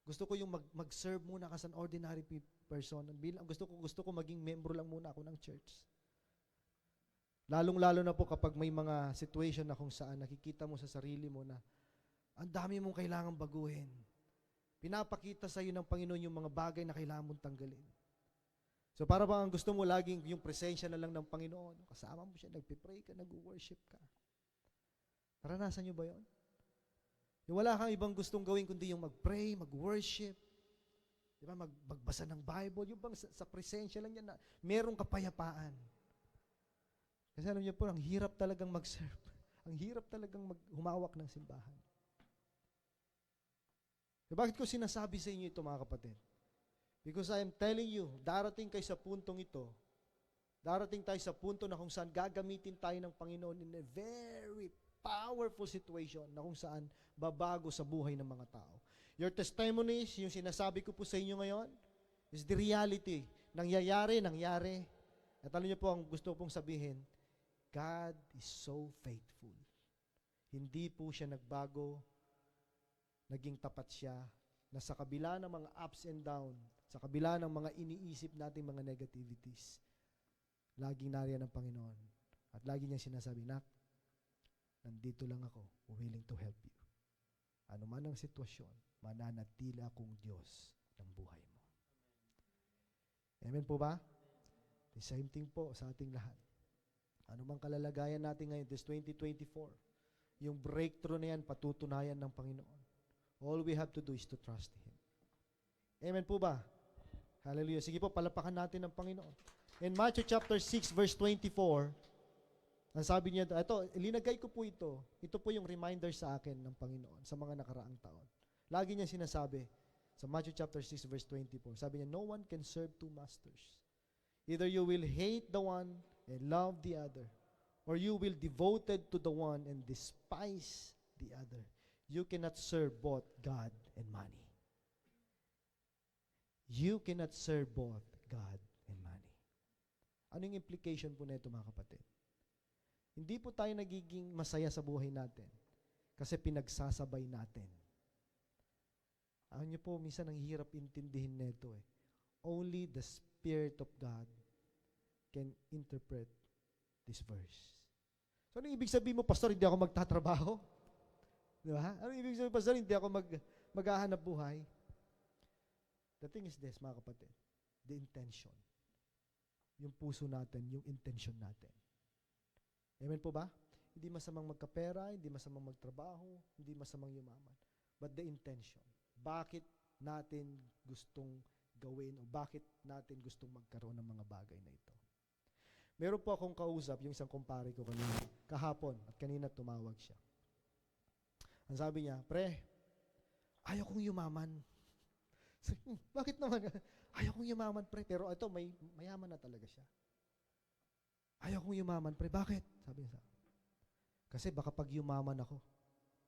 Gusto ko yung mag-serve muna as an ordinary person. Gusto ko maging membro lang muna ako ng church. Lalong-lalo na po kapag may mga situation na kung saan nakikita mo sa sarili mo na ang dami mong kailangang baguhin. Pinapakita sa iyo ng Panginoon yung mga bagay na kailangan mong tanggalin. So para bang ang gusto mo laging yung presensya na lang ng Panginoon, kasama mo siya, nagpipray ka, nag-worship ka. Naranasan niyo ba yon? Yung wala kang ibang gustong gawin kundi yung mag-pray, mag-worship, di ba, magbasa ng Bible, yung bang sa presensya lang yan na merong kapayapaan. Kasi alam niyo po, ang hirap talagang mag-serve. Ang hirap talagang humawak ng simbahan. So, bakit ko sinasabi sa inyo ito, mga kapatid? Because I am telling you, darating kayo sa puntong ito, darating tayo sa punto na kung saan gagamitin tayo ng Panginoon in a very powerful situation na kung saan babago sa buhay ng mga tao. Your testimonies, yung sinasabi ko po sa inyo ngayon, is the reality. Nangyayari. At alam niyo po, ang gusto pong sabihin, God is so faithful. Hindi po siya nagbago, naging tapat siya, na sa kabila ng mga ups and down, Sa kabila ng mga iniisip nating mga negativities, laging nariyan ang Panginoon. At lagi niya sinasabi, Nak, nandito lang ako, willing to help you. Ano man ang sitwasyon, mananatili akong Diyos ng buhay mo. Amen po ba? The same thing po sa ating lahat. Ano mang kalalagayan natin ngayon, this 2024, yung breakthrough na yan, patutunayan ng Panginoon. All we have to do is to trust Him. Amen po ba? Hallelujah. Sige po, palapakan natin ng Panginoon. In Matthew chapter 6, verse 24, ang sabi niya, ito, linagay ko po ito. Ito po yung reminder sa akin ng Panginoon sa mga nakaraang taon. Lagi niya sinasabi, sa Matthew chapter 6, verse 24, sabi niya, no one can serve two masters. Either you will hate the one and love the other, or you will devoted to the one and despise the other. You cannot serve both God and money. You cannot serve both God and money. Ano yung implication po nito, mga kapatid? Hindi po tayo nagiging masaya sa buhay natin kasi pinagsasabay natin. Alam niyo po, minsan ang hirap intindihin nito eh. Only the Spirit of God can interpret this verse. So, ano ibig sabihin mo, Pastor, hindi ako magtatrabaho? Di ba? Ano ibig sabihin, Pastor, hindi ako maghahanap buhay? The thing is this, mga kapatid, the intention. Yung puso natin, yung intention natin. Amen po ba? Hindi masamang magkapera, hindi masamang magtrabaho, hindi masamang yumaman. But the intention. Bakit natin gustong gawin o bakit natin gustong magkaroon ng mga bagay na ito? Meron po akong kausap, yung isang kumpare ko kanina, kahapon, at kanina tumawag siya. Ang sabi niya, pre, ayaw kong yumaman. Bakit naman? Ayaw kong yumaman, pre. Pero ito, mayaman na talaga siya. Ayaw kong yumaman, pre. Bakit? Sabi niya. Kasi baka pag yumaman ako,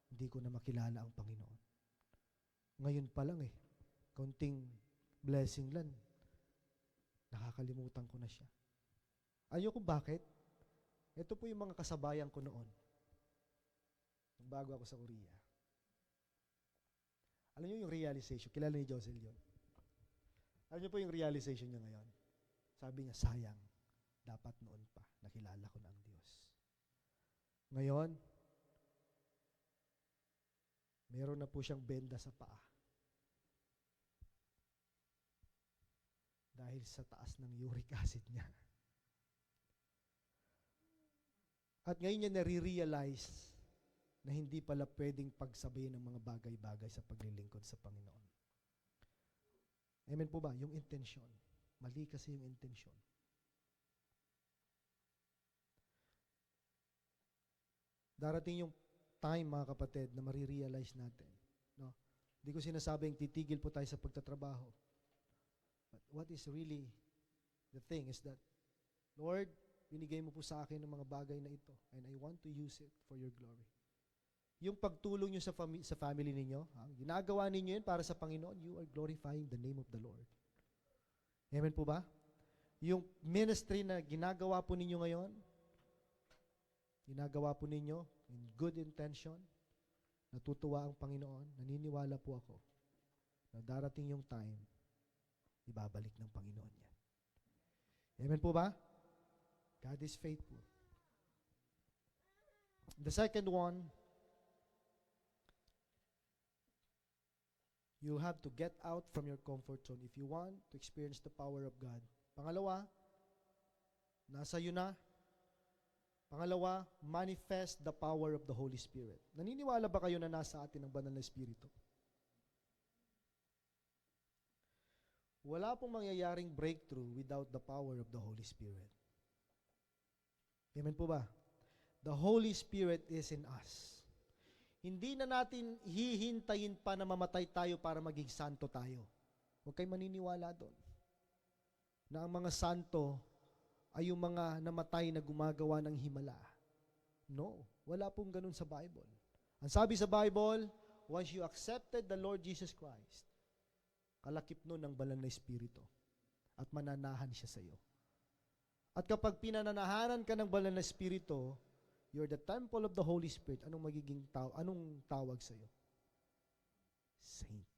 hindi ko na makilala ang Panginoon. Ngayon pa lang kaunting blessing lang, nakakalimutan ko na siya. Ayaw ko bakit? Ito po yung mga kasabayan ko noon. Bago ako sa Korea. Alam niyo yung realization, kilala ni Josel yun. Alam niyo po yung realization niya ngayon. Sabi niya, sayang. Dapat noon pa, nakilala ko na ang Diyos. Ngayon, meron na po siyang benda sa paa. Dahil sa taas ng uric acid niya. At ngayon niya nare-realize na hindi pala pwedeng pagsabayin ng mga bagay-bagay sa paglilingkod sa Panginoon. Amen po ba? Yung intensyon. Mali kasi yung intensyon. Darating yung time, mga kapatid, na marirealize natin. No? Hindi ko sinasabing titigil po tayo sa pagtatrabaho. But what is really the thing is that, Lord, binigay mo po sa akin ng mga bagay na ito and I want to use it for your glory. Yung pagtulong nyo sa family ninyo, ginagawa ninyo yun para sa Panginoon, you are glorifying the name of the Lord. Amen po ba? Yung ministry na ginagawa po ninyo ngayon, ginagawa po ninyo in good intention, natutuwa ang Panginoon, naniniwala po ako na darating yung time, ibabalik ng Panginoon yan. Amen po ba? God is faithful. The second one, you have to get out from your comfort zone if you want to experience the power of God. Pangalawa, nasa iyo na. Pangalawa, manifest the power of the Holy Spirit. Naniniwala ba kayo na nasa atin ang banal na Espiritu? Wala pong mangyayaring breakthrough without the power of the Holy Spirit. Amen po ba? The Holy Spirit is in us. Hindi na natin hihintayin pa na mamatay tayo para maging santo tayo. Huwag kayong maniniwala doon. Na ang mga santo ay yung mga namatay na gumagawa ng himala. No, wala pong ganun sa Bible. Ang sabi sa Bible, once you accepted the Lord Jesus Christ, kalakip nun ng banal na Espiritu at mananahan siya sa iyo. At kapag pinananahanan ka ng banal na Espiritu, you're the temple of the Holy Spirit. Anong tawag sa iyo? Saint.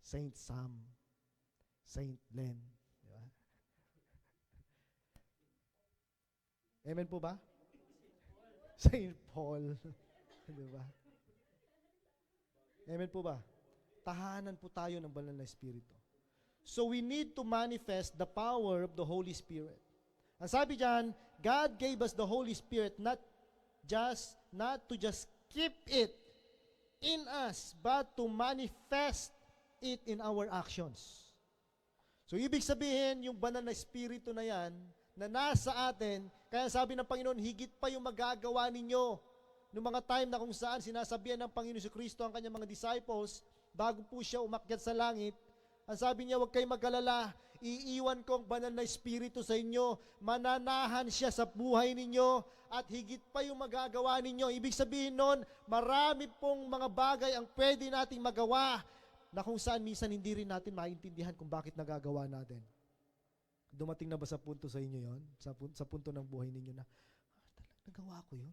Saint Sam, Saint Len. Di ba? Amen po ba? Saint Paul. Di ba? Amen po ba? Tahanan po tayo ng banal na Espiritu. So we need to manifest the power of the Holy Spirit. Ang sabi diyan, God gave us the Holy Spirit not to just keep it in us, but to manifest it in our actions. So ibig sabihin, yung banal na Espiritu na yan, na nasa atin, kaya sabi ng Panginoon, higit pa yung magagawa ninyo. Noong mga time na kung saan sinasabihan ng Panginoon si Kristo ang kanyang mga disciples, bago po siya umakyat sa langit, ang sabi niya, huwag kayong mag-alala, iiwan ko ang banal na Espiritu sa inyo, mananahan siya sa buhay ninyo, at higit pa yung magagawa ninyo. Ibig sabihin nun, marami pong mga bagay ang pwede nating magawa, na kung saan minsan hindi rin natin maintindihan kung bakit nagagawa natin. Dumating na ba sa punto sa inyo yon? Sa punto ng buhay ninyo na, talagang nagawa ko yun?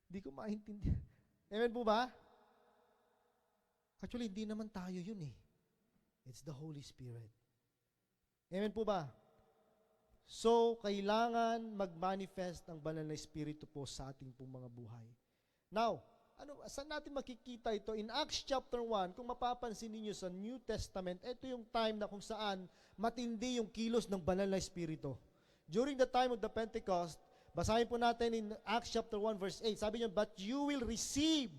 Hindi ko maintindihan. Amen po ba? Actually, hindi naman tayo yun eh. It's the Holy Spirit. Amen po ba? So, kailangan mag-manifest ang banal na Espiritu po sa ating pong mga buhay. Now, saan natin makikita ito? In Acts chapter 1, kung mapapansin ninyo sa New Testament, ito yung time na kung saan matindi yung kilos ng banal na Espiritu. During the time of the Pentecost, basahin po natin in Acts chapter 1 verse 8, sabi niyo, but you will receive.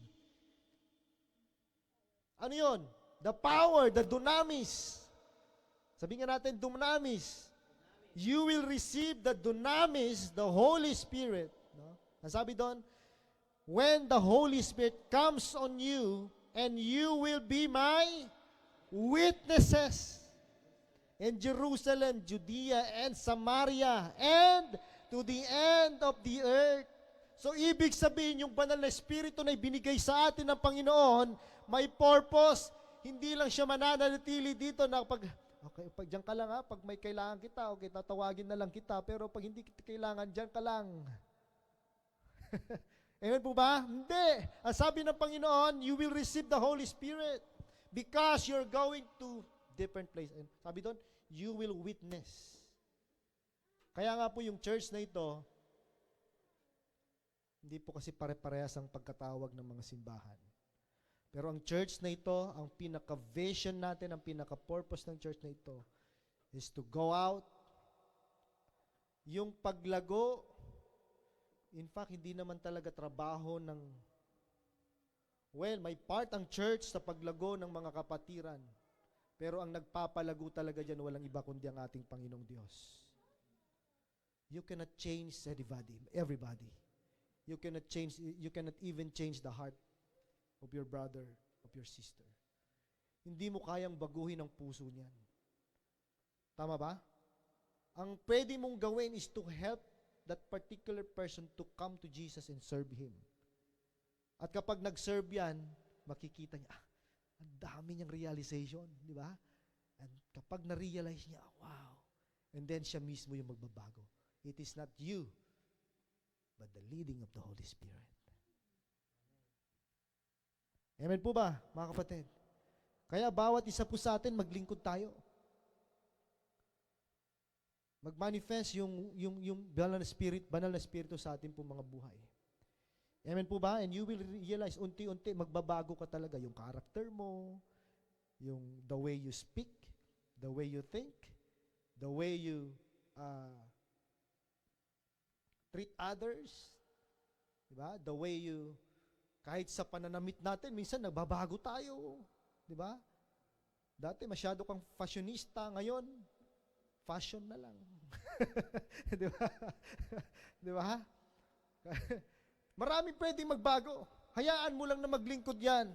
Ano yun? The power, the dunamis. Sabihin nga natin, dunamis. You will receive the dunamis, the Holy Spirit. No? Ang sabi doon, when the Holy Spirit comes on you, and you will be my witnesses in Jerusalem, Judea, and Samaria, and to the end of the earth. So, ibig sabihin, yung banal na Espiritu na ibinigay sa atin ng Panginoon, may purpose. Hindi lang siya mananatili dito na pag diyan ka lang ha, pag may kailangan kita, okay, tatawagin na lang kita, pero pag hindi kita kailangan, diyan ka lang. Amen po ba? Hindi. Ang sabi ng Panginoon, you will receive the Holy Spirit because you're going to different places. Sabi doon, you will witness. Kaya nga po yung church na ito, hindi po kasi pare-parehas ang pagkatawag ng mga simbahan. Pero ang church na ito, ang pinaka-vision natin, ang pinaka-purpose ng church na ito is to go out. Yung paglago, in fact, hindi naman talaga trabaho ng, may part ang church sa paglago ng mga kapatiran. Pero ang nagpapalago talaga dyan, walang iba kundi ang ating Panginoong Diyos. You cannot change everybody. You cannot even change the heart of your brother, of your sister. Hindi mo kayang baguhin ang puso niyan. Tama ba? Ang pwede mong gawin is to help that particular person to come to Jesus and serve Him. At kapag nag-serve yan, makikita niya, ang dami niyang realization, di ba? And kapag na-realize niya, wow. And then siya mismo yung magbabago. It is not you, but the leading of the Holy Spirit. Amen po ba, mga kapatid? Kaya bawat isa po sa atin, maglingkod tayo. Mag-manifest yung banal na spirito sa atin po mga buhay. Amen po ba? And you will realize, unti-unti, magbabago ka talaga. Yung character mo, yung the way you speak, the way you think, the way you treat others, diba? The way you, kahit sa pananamit natin, minsan nagbabago tayo, diba? Dati masyado kang fashionista, ngayon, fashion na lang. Diba? Diba? Marami pwedeng magbago. Hayaan mo lang na maglingkod yan.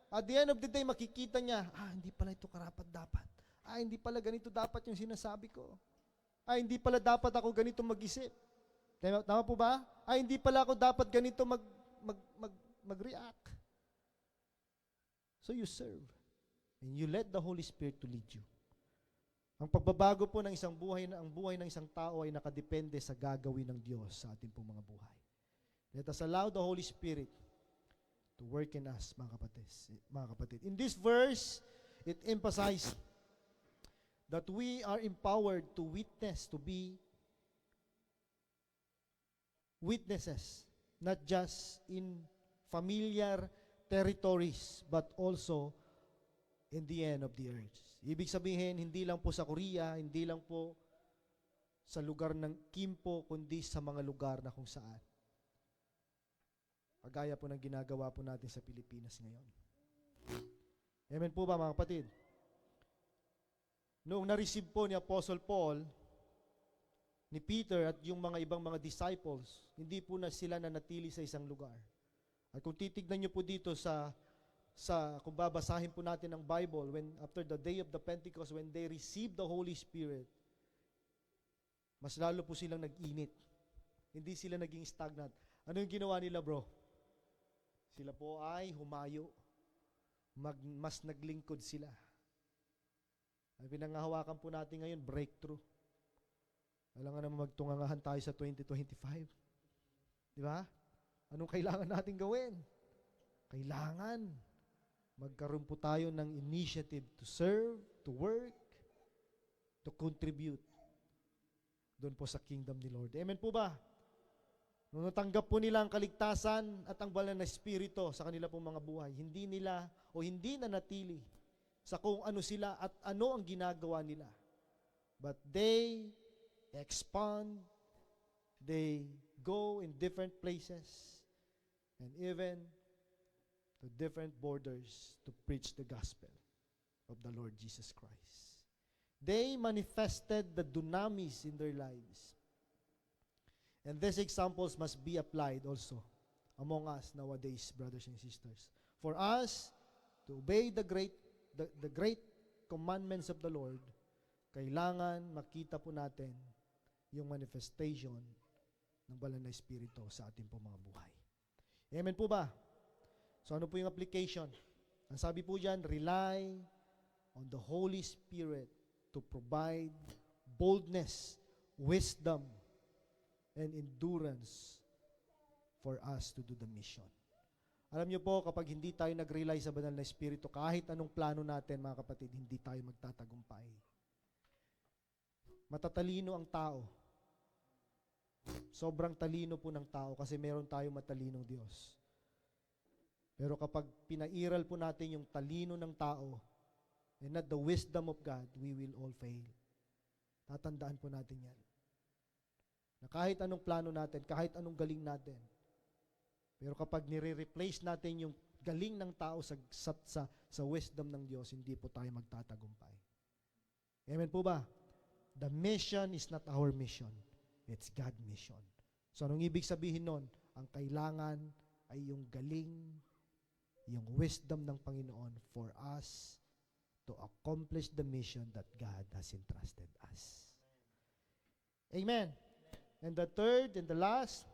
At the end of the day, makikita niya, hindi pala ito karapat-dapat. Hindi pala ganito dapat yung sinasabi ko. Hindi pala dapat ako ganito mag-isip. Tama po ba? Hindi pala ako dapat ganito mag-react. So you serve. And you let the Holy Spirit to lead you. Ang pagbabago po ng isang buhay, ang buhay ng isang tao ay nakadepende sa gagawin ng Diyos sa ating pong mga buhay. Let us allow the Holy Spirit to work in us, mga kapatid. In this verse, it emphasizes that we are empowered to witness, to be witnesses, not just in familiar territories, but also in the end of the earth. Ibig sabihin, hindi lang po sa Korea, hindi lang po sa lugar ng Kimpo, kundi sa mga lugar na kung saan. Kagaya po ng ginagawa po natin sa Pilipinas ngayon. Amen po ba, mga kapatid? Noong na-receive po ni Apostle Paul, ni Peter at yung mga ibang mga disciples, hindi po na sila nanatili sa isang lugar. At kung titignan nyo po dito kung babasahin po natin ang Bible, when after the day of the Pentecost, when they received the Holy Spirit, mas lalo po silang nag-init. Hindi sila naging stagnant. Ano yung ginawa nila, bro? Sila po ay humayo. Mas naglingkod sila. Ang pinangahawakan po natin ngayon, breakthrough. Alam nga naman magtungangahan tayo sa 2025. Di ba? Anong kailangan natin gawin? Kailangan magkaroon po tayo ng initiative to serve, to work, to contribute doon po sa kingdom ni Lord. Amen po ba? Nung natanggap po nila ang kaligtasan at ang banal na espiritu sa kanila pong mga buhay, hindi na natili sa kung ano sila at ano ang ginagawa nila. But they expand, they go in different places, and even to different borders to preach the gospel of the Lord Jesus Christ. They manifested the dunamis in their lives. And these examples must be applied also among us nowadays, brothers and sisters. For us to obey the great commandments of the Lord, kailangan makita po natin yung manifestation ng banal na espiritu sa ating po mga buhay. Amen po ba? So ano po yung application? Ang sabi po dyan, rely on the Holy Spirit to provide boldness, wisdom, and endurance for us to do the mission. Alam niyo po, kapag hindi tayo nag-rely sa banal na espiritu, kahit anong plano natin, mga kapatid, hindi tayo magtatagumpay. Matatalino ang tao. Sobrang talino po ng tao kasi meron tayong matalinong Diyos. Pero kapag pinairal po natin yung talino ng tao and not the wisdom of God, we will all fail. Tatandaan po natin yan. Na kahit anong plano natin, kahit anong galing natin, pero kapag nire-replace natin yung galing ng tao sa wisdom ng Diyos, hindi po tayo magtatagumpay. Amen po ba? The mission is not our mission. It's God's mission. So anong ibig sabihin nun? Ang kailangan ay yung galing, yung wisdom ng Panginoon for us to accomplish the mission that God has entrusted us. Amen. And the third and the last,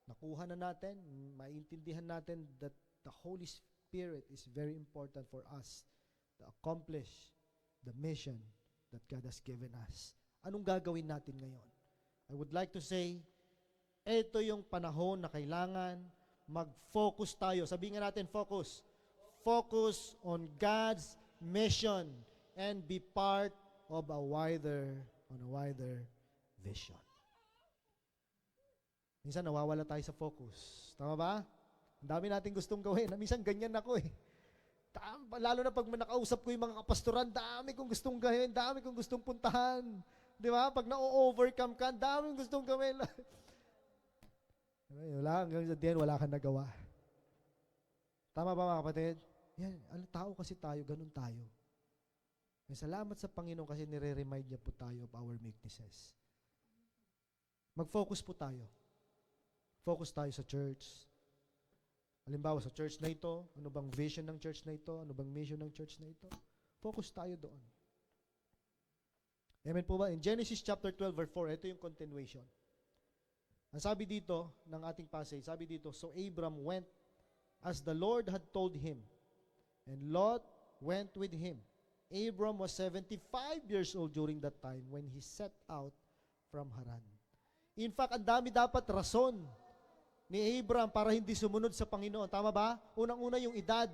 nakuha na natin, maintindihan natin that the Holy Spirit is very important for us to accomplish the mission that God has given us. Anong gagawin natin ngayon? I would like to say, ito yung panahon na kailangan mag-focus tayo. Sabihin nga natin, focus. Focus on God's mission and be part of a wider vision. Minsan nawawala tayo sa focus. Tama ba? Ang dami natin gustong gawin. Minsan ganyan ako eh. Lalo na pag nakausap ko yung mga kapastoran, dami kong gustong gawin, dami kong gustong puntahan. Di ba? Pag na-overcome ka, dami kong gustong gawin. Wala, hanggang sa diyan, wala kang nagawa. Tama ba mga kapatid? Yan, tao kasi tayo, ganun tayo. Salamat sa Panginoon kasi nire-remind niya po tayo of our weaknesses. Mag-focus po tayo. Focus tayo sa church. Halimbawa, sa church na ito, ano bang vision ng church na ito? Ano bang mission ng church na ito? Focus tayo doon. Amen po ba? In Genesis chapter 12, verse 4, ito yung continuation. Ang sabi dito, ng ating passage, sabi dito, so Abram went as the Lord had told him, and Lot went with him. Abram was 75 years old during that time when he set out from Haran. In fact, ang dami dapat rason ni Abraham para hindi sumunod sa Panginoon. Tama ba? Unang-una yung edad.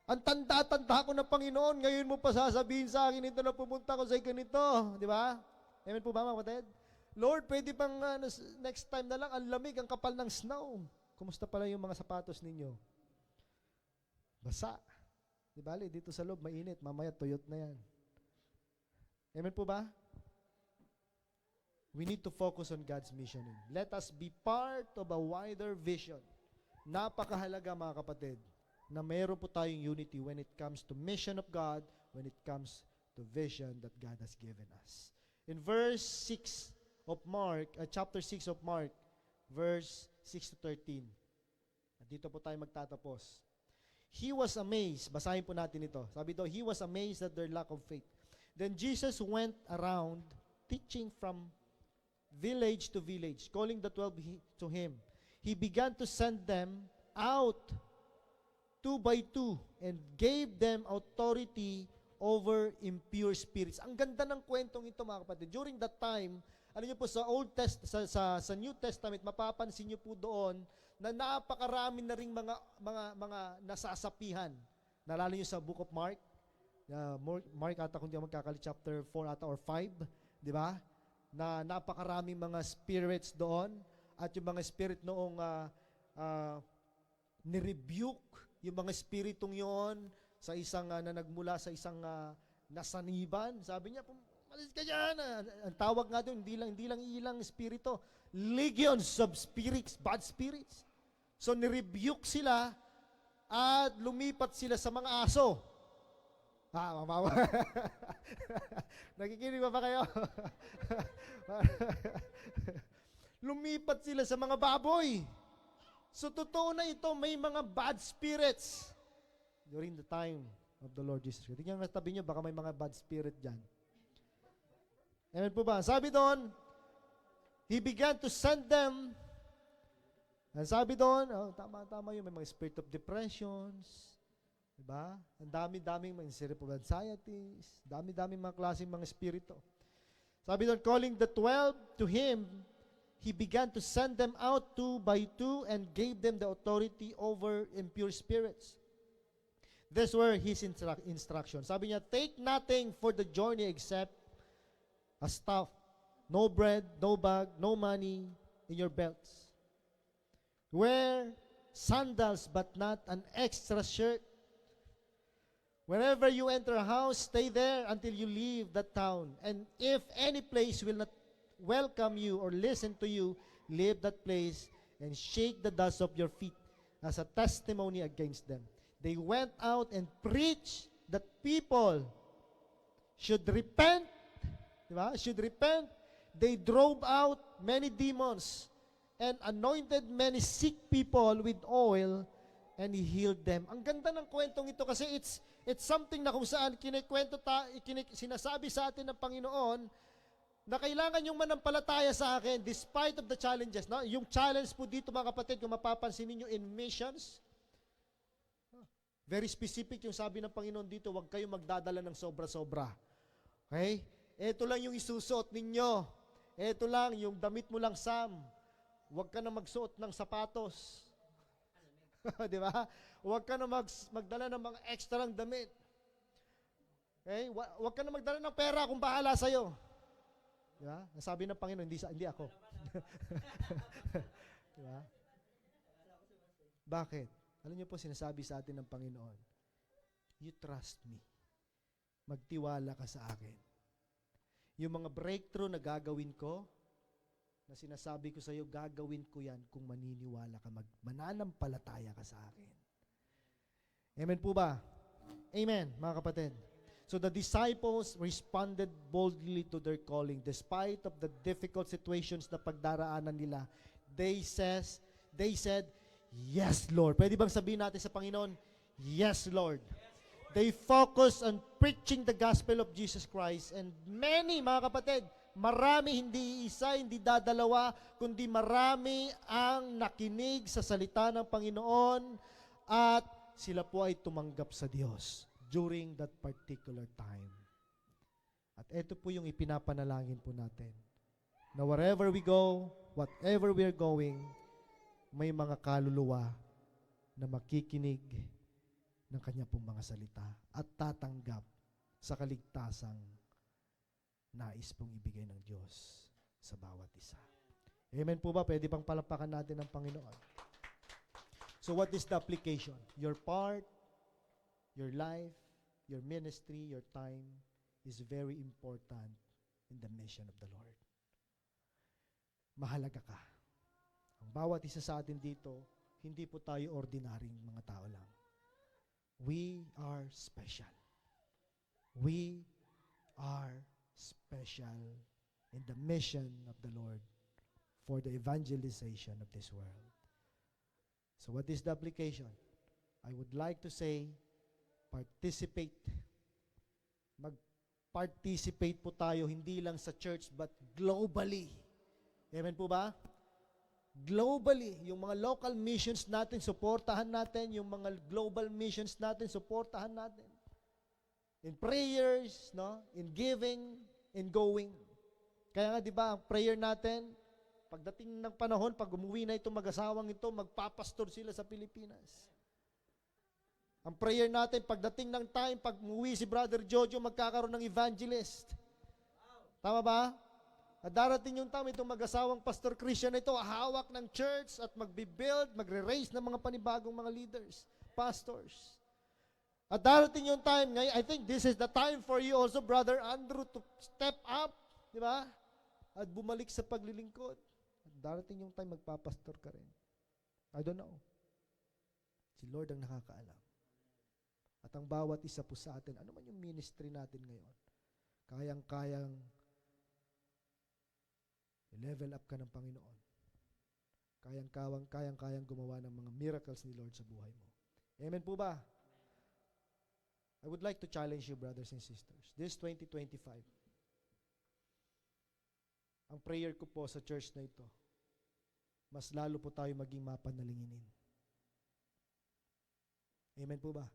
Ang tanda-tanda ko ng Panginoon, ngayon mo pa sasabihin sa akin ito na pumunta ko sa ganito. Di ba? Amen po ba, mga kapatid? Lord, pwede bang next time na lang, ang lamig, ang kapal ng snow. Kumusta pala yung mga sapatos ninyo? Basa. Di ba? Dito sa loob, mainit. Mamaya, tuyot na yan. Amen po ba? We need to focus on God's mission. Let us be part of a wider vision. Napakahalaga, mga kapatid, na mayroon po tayong unity when it comes to mission of God, when it comes to vision that God has given us. In verse 6 of Mark, chapter 6 of Mark, verse 6 to 13. Dito po tayo magtatapos. He was amazed. Basahin po natin ito. Sabi daw, he was amazed at their lack of faith. Then Jesus went around teaching from village to village, calling the 12 to him. He began to send them out 2 by 2 and gave them authority over impure spirits. Ang ganda ng kwentong ito, mga kapatid. During that time, ano niyo po sa sa New Testament, mapapansin niyo po doon na napakarami na ring mga nasasapihan. Nalala niyo sa Book of Mark? Mark ata kung di ako magkakali, chapter 4 ata or 5, di ba? Na napakaraming mga spirits doon at yung mga spirit noong nirebuke yung mga spiritong yon sa isang na nagmula sa isang nasaniban. Sabi niya, malis ka dyan. Ang tawag nga doon, hindi lang ilang spirito. Legions of spirits, bad spirits. So nirebuke sila at lumipat sila sa mga aso. Mamawa. Nakikinig ba kayo? Lumipat sila sa mga baboy. So totoo na ito, may mga bad spirits during the time of the Lord Jesus. Tingnan nga tabi nyo, baka may mga bad spirit dyan. Amen po ba? Sabi doon, he began to send them. And sabi doon, tama yun, may mga spirit of depressions, diba? Ang dami-daming mga cerebral anxieties, dami-daming mga klaseng mga spirito. Sabi doon, calling the 12 to him, he began to send them out 2 by 2 and gave them the authority over impure spirits. These were his instructions. Sabi niya, take nothing for the journey except a staff, no bread, no bag, no money in your belts. Wear sandals but not an extra shirt. Whenever you enter a house, stay there until you leave that town. And if any place will not welcome you or listen to you, leave that place and shake the dust of your feet as a testimony against them. They went out and preached that people should repent. Diba? Should repent. They drove out many demons and anointed many sick people with oil and he healed them. Ang ganda ng kwentong ito kasi it's something na kung saan sinasabi sa atin ng Panginoon na kailangan yung manampalataya sa akin despite of the challenges. No? Yung challenge po dito, mga kapatid, kung mapapansin ninyo in missions, very specific yung sabi ng Panginoon dito, huwag kayong magdadala ng sobra-sobra. Okay? Ito lang yung isusuot ninyo. Ito lang, yung damit mo lang, Sam. Huwag ka na magsuot ng sapatos. Di ba? Huwag ka na magdala ng mga extra ng damit. Okay? Huwag ka na magdala ng pera kung bahala sa'yo. Di ba? Nasabi ng Panginoon, hindi ako. Di ba? Bakit? Alam niyo po, sinasabi sa atin ng Panginoon, you trust me. Magtiwala ka sa akin. Yung mga breakthrough na gagawin ko, na sinasabi ko sa iyo, gagawin ko yan kung maniniwala ka, mananampalataya ka sa akin. Amen po ba? Amen, mga kapatid. So the disciples responded boldly to their calling. Despite of the difficult situations na pagdaraanan nila, they said, yes, Lord. Pwede bang sabihin natin sa Panginoon, yes, Lord. They focus on preaching the gospel of Jesus Christ. And many, mga kapatid, marami, hindi isa, hindi dadalawa, kundi marami ang nakinig sa salita ng Panginoon at sila po ay tumanggap sa Diyos during that particular time. At ito po yung ipinapanalangin po natin. Na wherever we go, whatever we are going, may mga kaluluwa na makikinig ng kanya pong mga salita at tatanggap sa kaligtasang nais pong ibigay ng Diyos sa bawat isa. Amen po ba? Pwede pang palapakan natin ang Panginoon. So what is the application? Your part, your life, your ministry, your time is very important in the mission of the Lord. Mahalaga ka. Ang bawat isa sa atin dito, hindi po tayo ordinaryong mga tao lang. We are special. We are special in the mission of the Lord for the evangelization of this world. So what is the application? I would like to say, participate. Mag-participate po tayo hindi lang sa church but globally. Amen po ba? Globally, yung mga local missions natin, suportahan natin. Yung mga global missions natin, suportahan natin. In prayers, no? In giving, in going. Kaya nga, di ba, ang prayer natin, pagdating ng panahon, pag umuwi na itong mag-asawang ito, magpapastor sila sa Pilipinas. Ang prayer natin, pagdating ng time, pag umuwi si Brother Jojo, magkakaroon ng evangelist. Tama ba? At darating yung time, itong mag-asawang Pastor Christian na ito, hawak ng church at magbibuild, magre-raise ng mga panibagong mga leaders, pastors. At darating yung time, ngayon, I think this is the time for you also, Brother Andrew, to step up, di ba? At bumalik sa paglilingkod. At darating yung time, magpapastor ka rin. I don't know. Si Lord ang nakakaalam. At ang bawat isa po sa atin, ano man yung ministry natin ngayon, kayang-kayang level up ka ng Panginoon. Kayang-kayang gumawa ng mga miracles ni Lord sa buhay mo. Amen po ba? I would like to challenge you, brothers and sisters. This 2025, ang prayer ko po sa church na ito, mas lalo po tayo maging mapanalinginin. Amen po ba?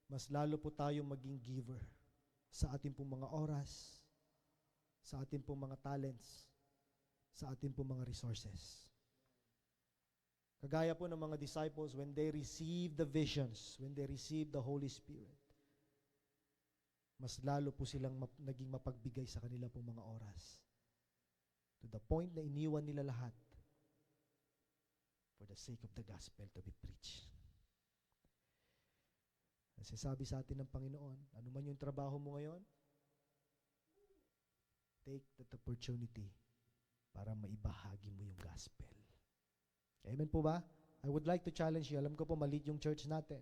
Mas lalo po tayo maging giver sa ating pong mga oras, sa ating pong mga talents, sa ating pong mga resources. Kagaya po ng mga disciples, when they receive the visions, when they receive the Holy Spirit, mas lalo po silang naging mapagbigay sa kanila pong mga oras. To the point na iniwan nila lahat for the sake of the gospel to be preached. Nasasabi sa atin ng Panginoon, ano man yung trabaho mo ngayon, take that opportunity para maibahagi mo yung gospel. Amen po ba? I would like to challenge you. Alam ko po maliit yung church natin.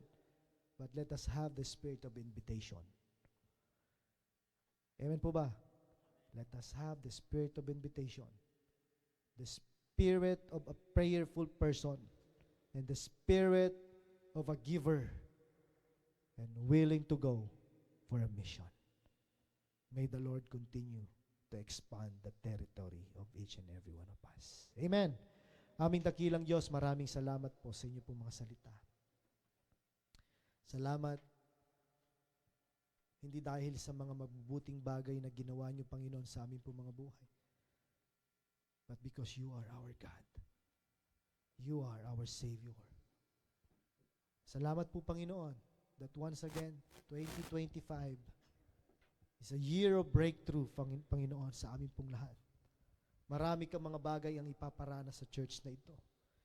But let us have the spirit of invitation. Amen po ba? Let us have the spirit of invitation. The spirit of a prayerful person. And the spirit of a giver. And willing to go for a mission. May the Lord continue to expand the territory of each and every one of us. Amen. Aming dakilang Diyos, maraming salamat po sa inyo pong mga salita. Salamat, hindi dahil sa mga mabubuting bagay na ginawa niyo, Panginoon, sa aming pong mga buhay, but because you are our God. You are our Savior. Salamat po, Panginoon, that once again, 2025, is a year of breakthrough, Panginoon, sa amin pong lahat. Marami kang mga bagay ang ipaparana sa church na ito.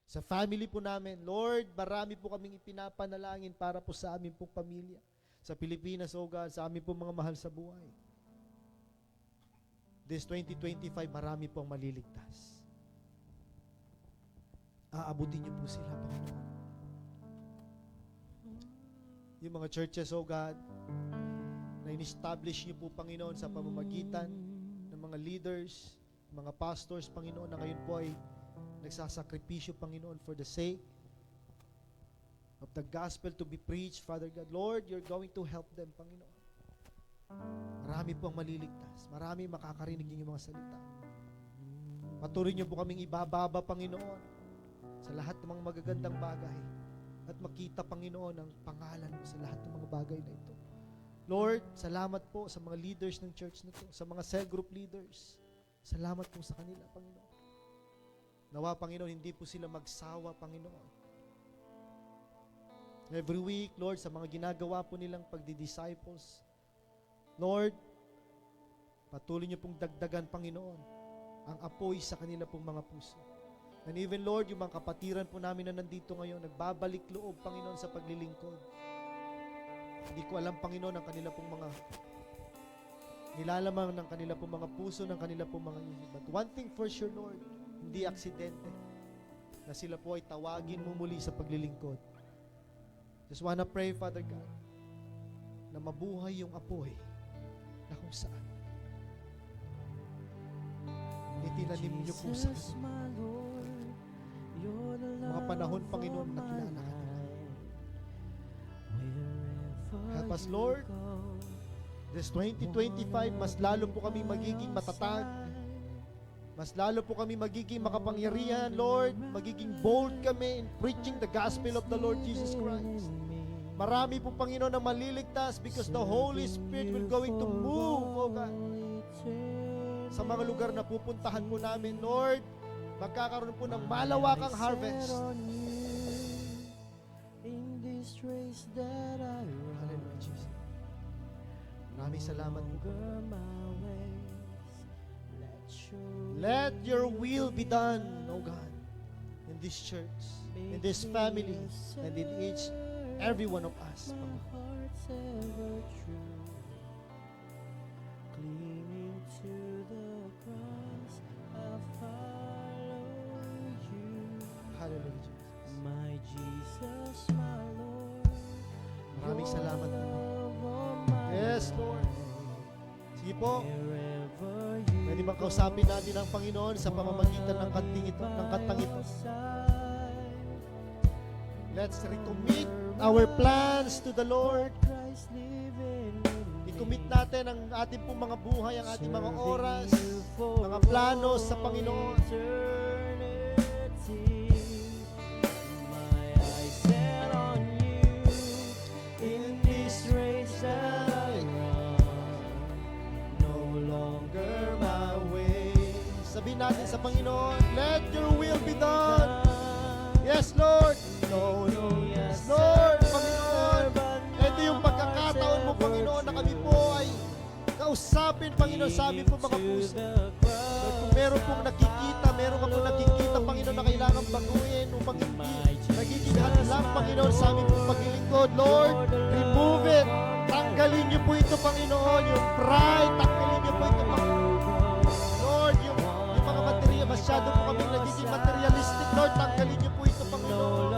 Sa family po namin, Lord, marami po kaming ipinapanalangin para po sa amin pong pamilya. Sa Pilipinas, O God, sa amin pong mga mahal sa buhay. This 2025, marami pong maliligtas. Aabutin niyo po sila, Panginoon. Yung mga churches, O God, na in-establish niyo po, Panginoon, sa pamamagitan ng mga leaders, mga pastors, Panginoon, na ngayon po ay nagsasakripisyo, Panginoon, for the sake of the gospel to be preached, Father God. Lord, you're going to help them, Panginoon. Marami po ang maliligtas. Marami makakarinig yung mga salita. Patuloy niyo po kaming ibababa, Panginoon, sa lahat ng mga magagandang bagay at makita, Panginoon, ang pangalan mo sa lahat ng mga bagay na ito. Lord, salamat po sa mga leaders ng church na ito, sa mga cell group leaders. Salamat po sa kanila, Panginoon. Nawa, Panginoon, hindi po sila magsawa, Panginoon. Every week, Lord, sa mga ginagawa po nilang pagdi-disciples, Lord, patuloy niyo pong dagdagan, Panginoon, ang apoy sa kanila pong mga puso. And even, Lord, yung mga kapatiran po namin na nandito ngayon, nagbabalik loob, Panginoon, sa paglilingkod. Hindi ko alam, Panginoon, ang kanila pong mga nilalamang ng kanila pong mga puso, ng kanila pong mga isip. But one thing for sure, Lord, hindi aksidente na sila po ay tawagin mo muli sa paglilingkod. Just wanna pray, Father God, na mabuhay yung apoy na kung saan itinanim niyo po sa mga panahon, Panginoon, na kilala ka nila. Help us, Lord. This 2025, mas lalo po kami magiging matatag. Mas lalo po kami magiging makapangyarihan, Lord. Magiging bold kami in preaching the gospel of the Lord Jesus Christ. Marami po, Panginoon, na maliligtas because the Holy Spirit will going to move, oh God. Sa mga lugar na pupuntahan po namin, Lord, magkakaroon po ng malawakang harvest. Hallelujah, Jesus. Maraming salamat po. Let your will be done, oh God, in this church, in this family, and in each, every one of us. Hallelujah, Jesus. My Jesus, my Lord. Maraming salamat po. Yes, Lord. Sige po. Pwede bang kausapin natin ang Panginoon sa pamamagitan ng kantang ito? Let's recommit our plans to the Lord. I-commit natin ang ating pong mga buhay, ang ating mga oras, mga plano sa Panginoon. My eyes set on you in this race that I run. No longer my way. Sabihin natin sa Panginoon, let your will be done. Yes, Lord. No, yes, Lord. Panginoon, ito yung pagkakataon mo, Panginoon, na kami po ay kausapin, Panginoon, sa amin po mga puso. Lord, kung meron pong nakikita, meron ka pong nakikita, Panginoon, na kailangan baguhin upang hindi nagiging hadlang, Panginoon, sa amin pong paglilingkod. Lord, remove it. Tanggalin niyo po ito, Panginoon, yung pride. Tanggalin niyo po ito, Panginoon. Lord, yung mga material, masyado po kami nagiging materialistic. Lord, tanggalin niyo po ito, Panginoon.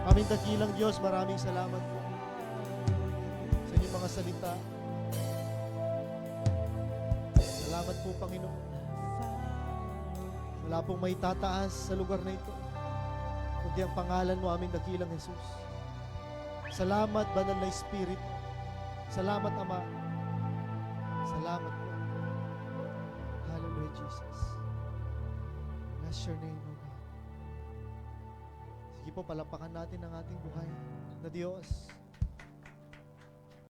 Aming dakilang Diyos, maraming salamat po sa inyong mga salita. Salamat po, Panginoon. Wala pong may tataas sa lugar na ito, kundi ang pangalan mo, aming dakilang Jesus. Salamat, Banal na Espiritu. Salamat, Ama. Salamat po. Hallelujah, Jesus. Bless your name, O God. Sige po, palapakan natin ang ating buhay na Diyos.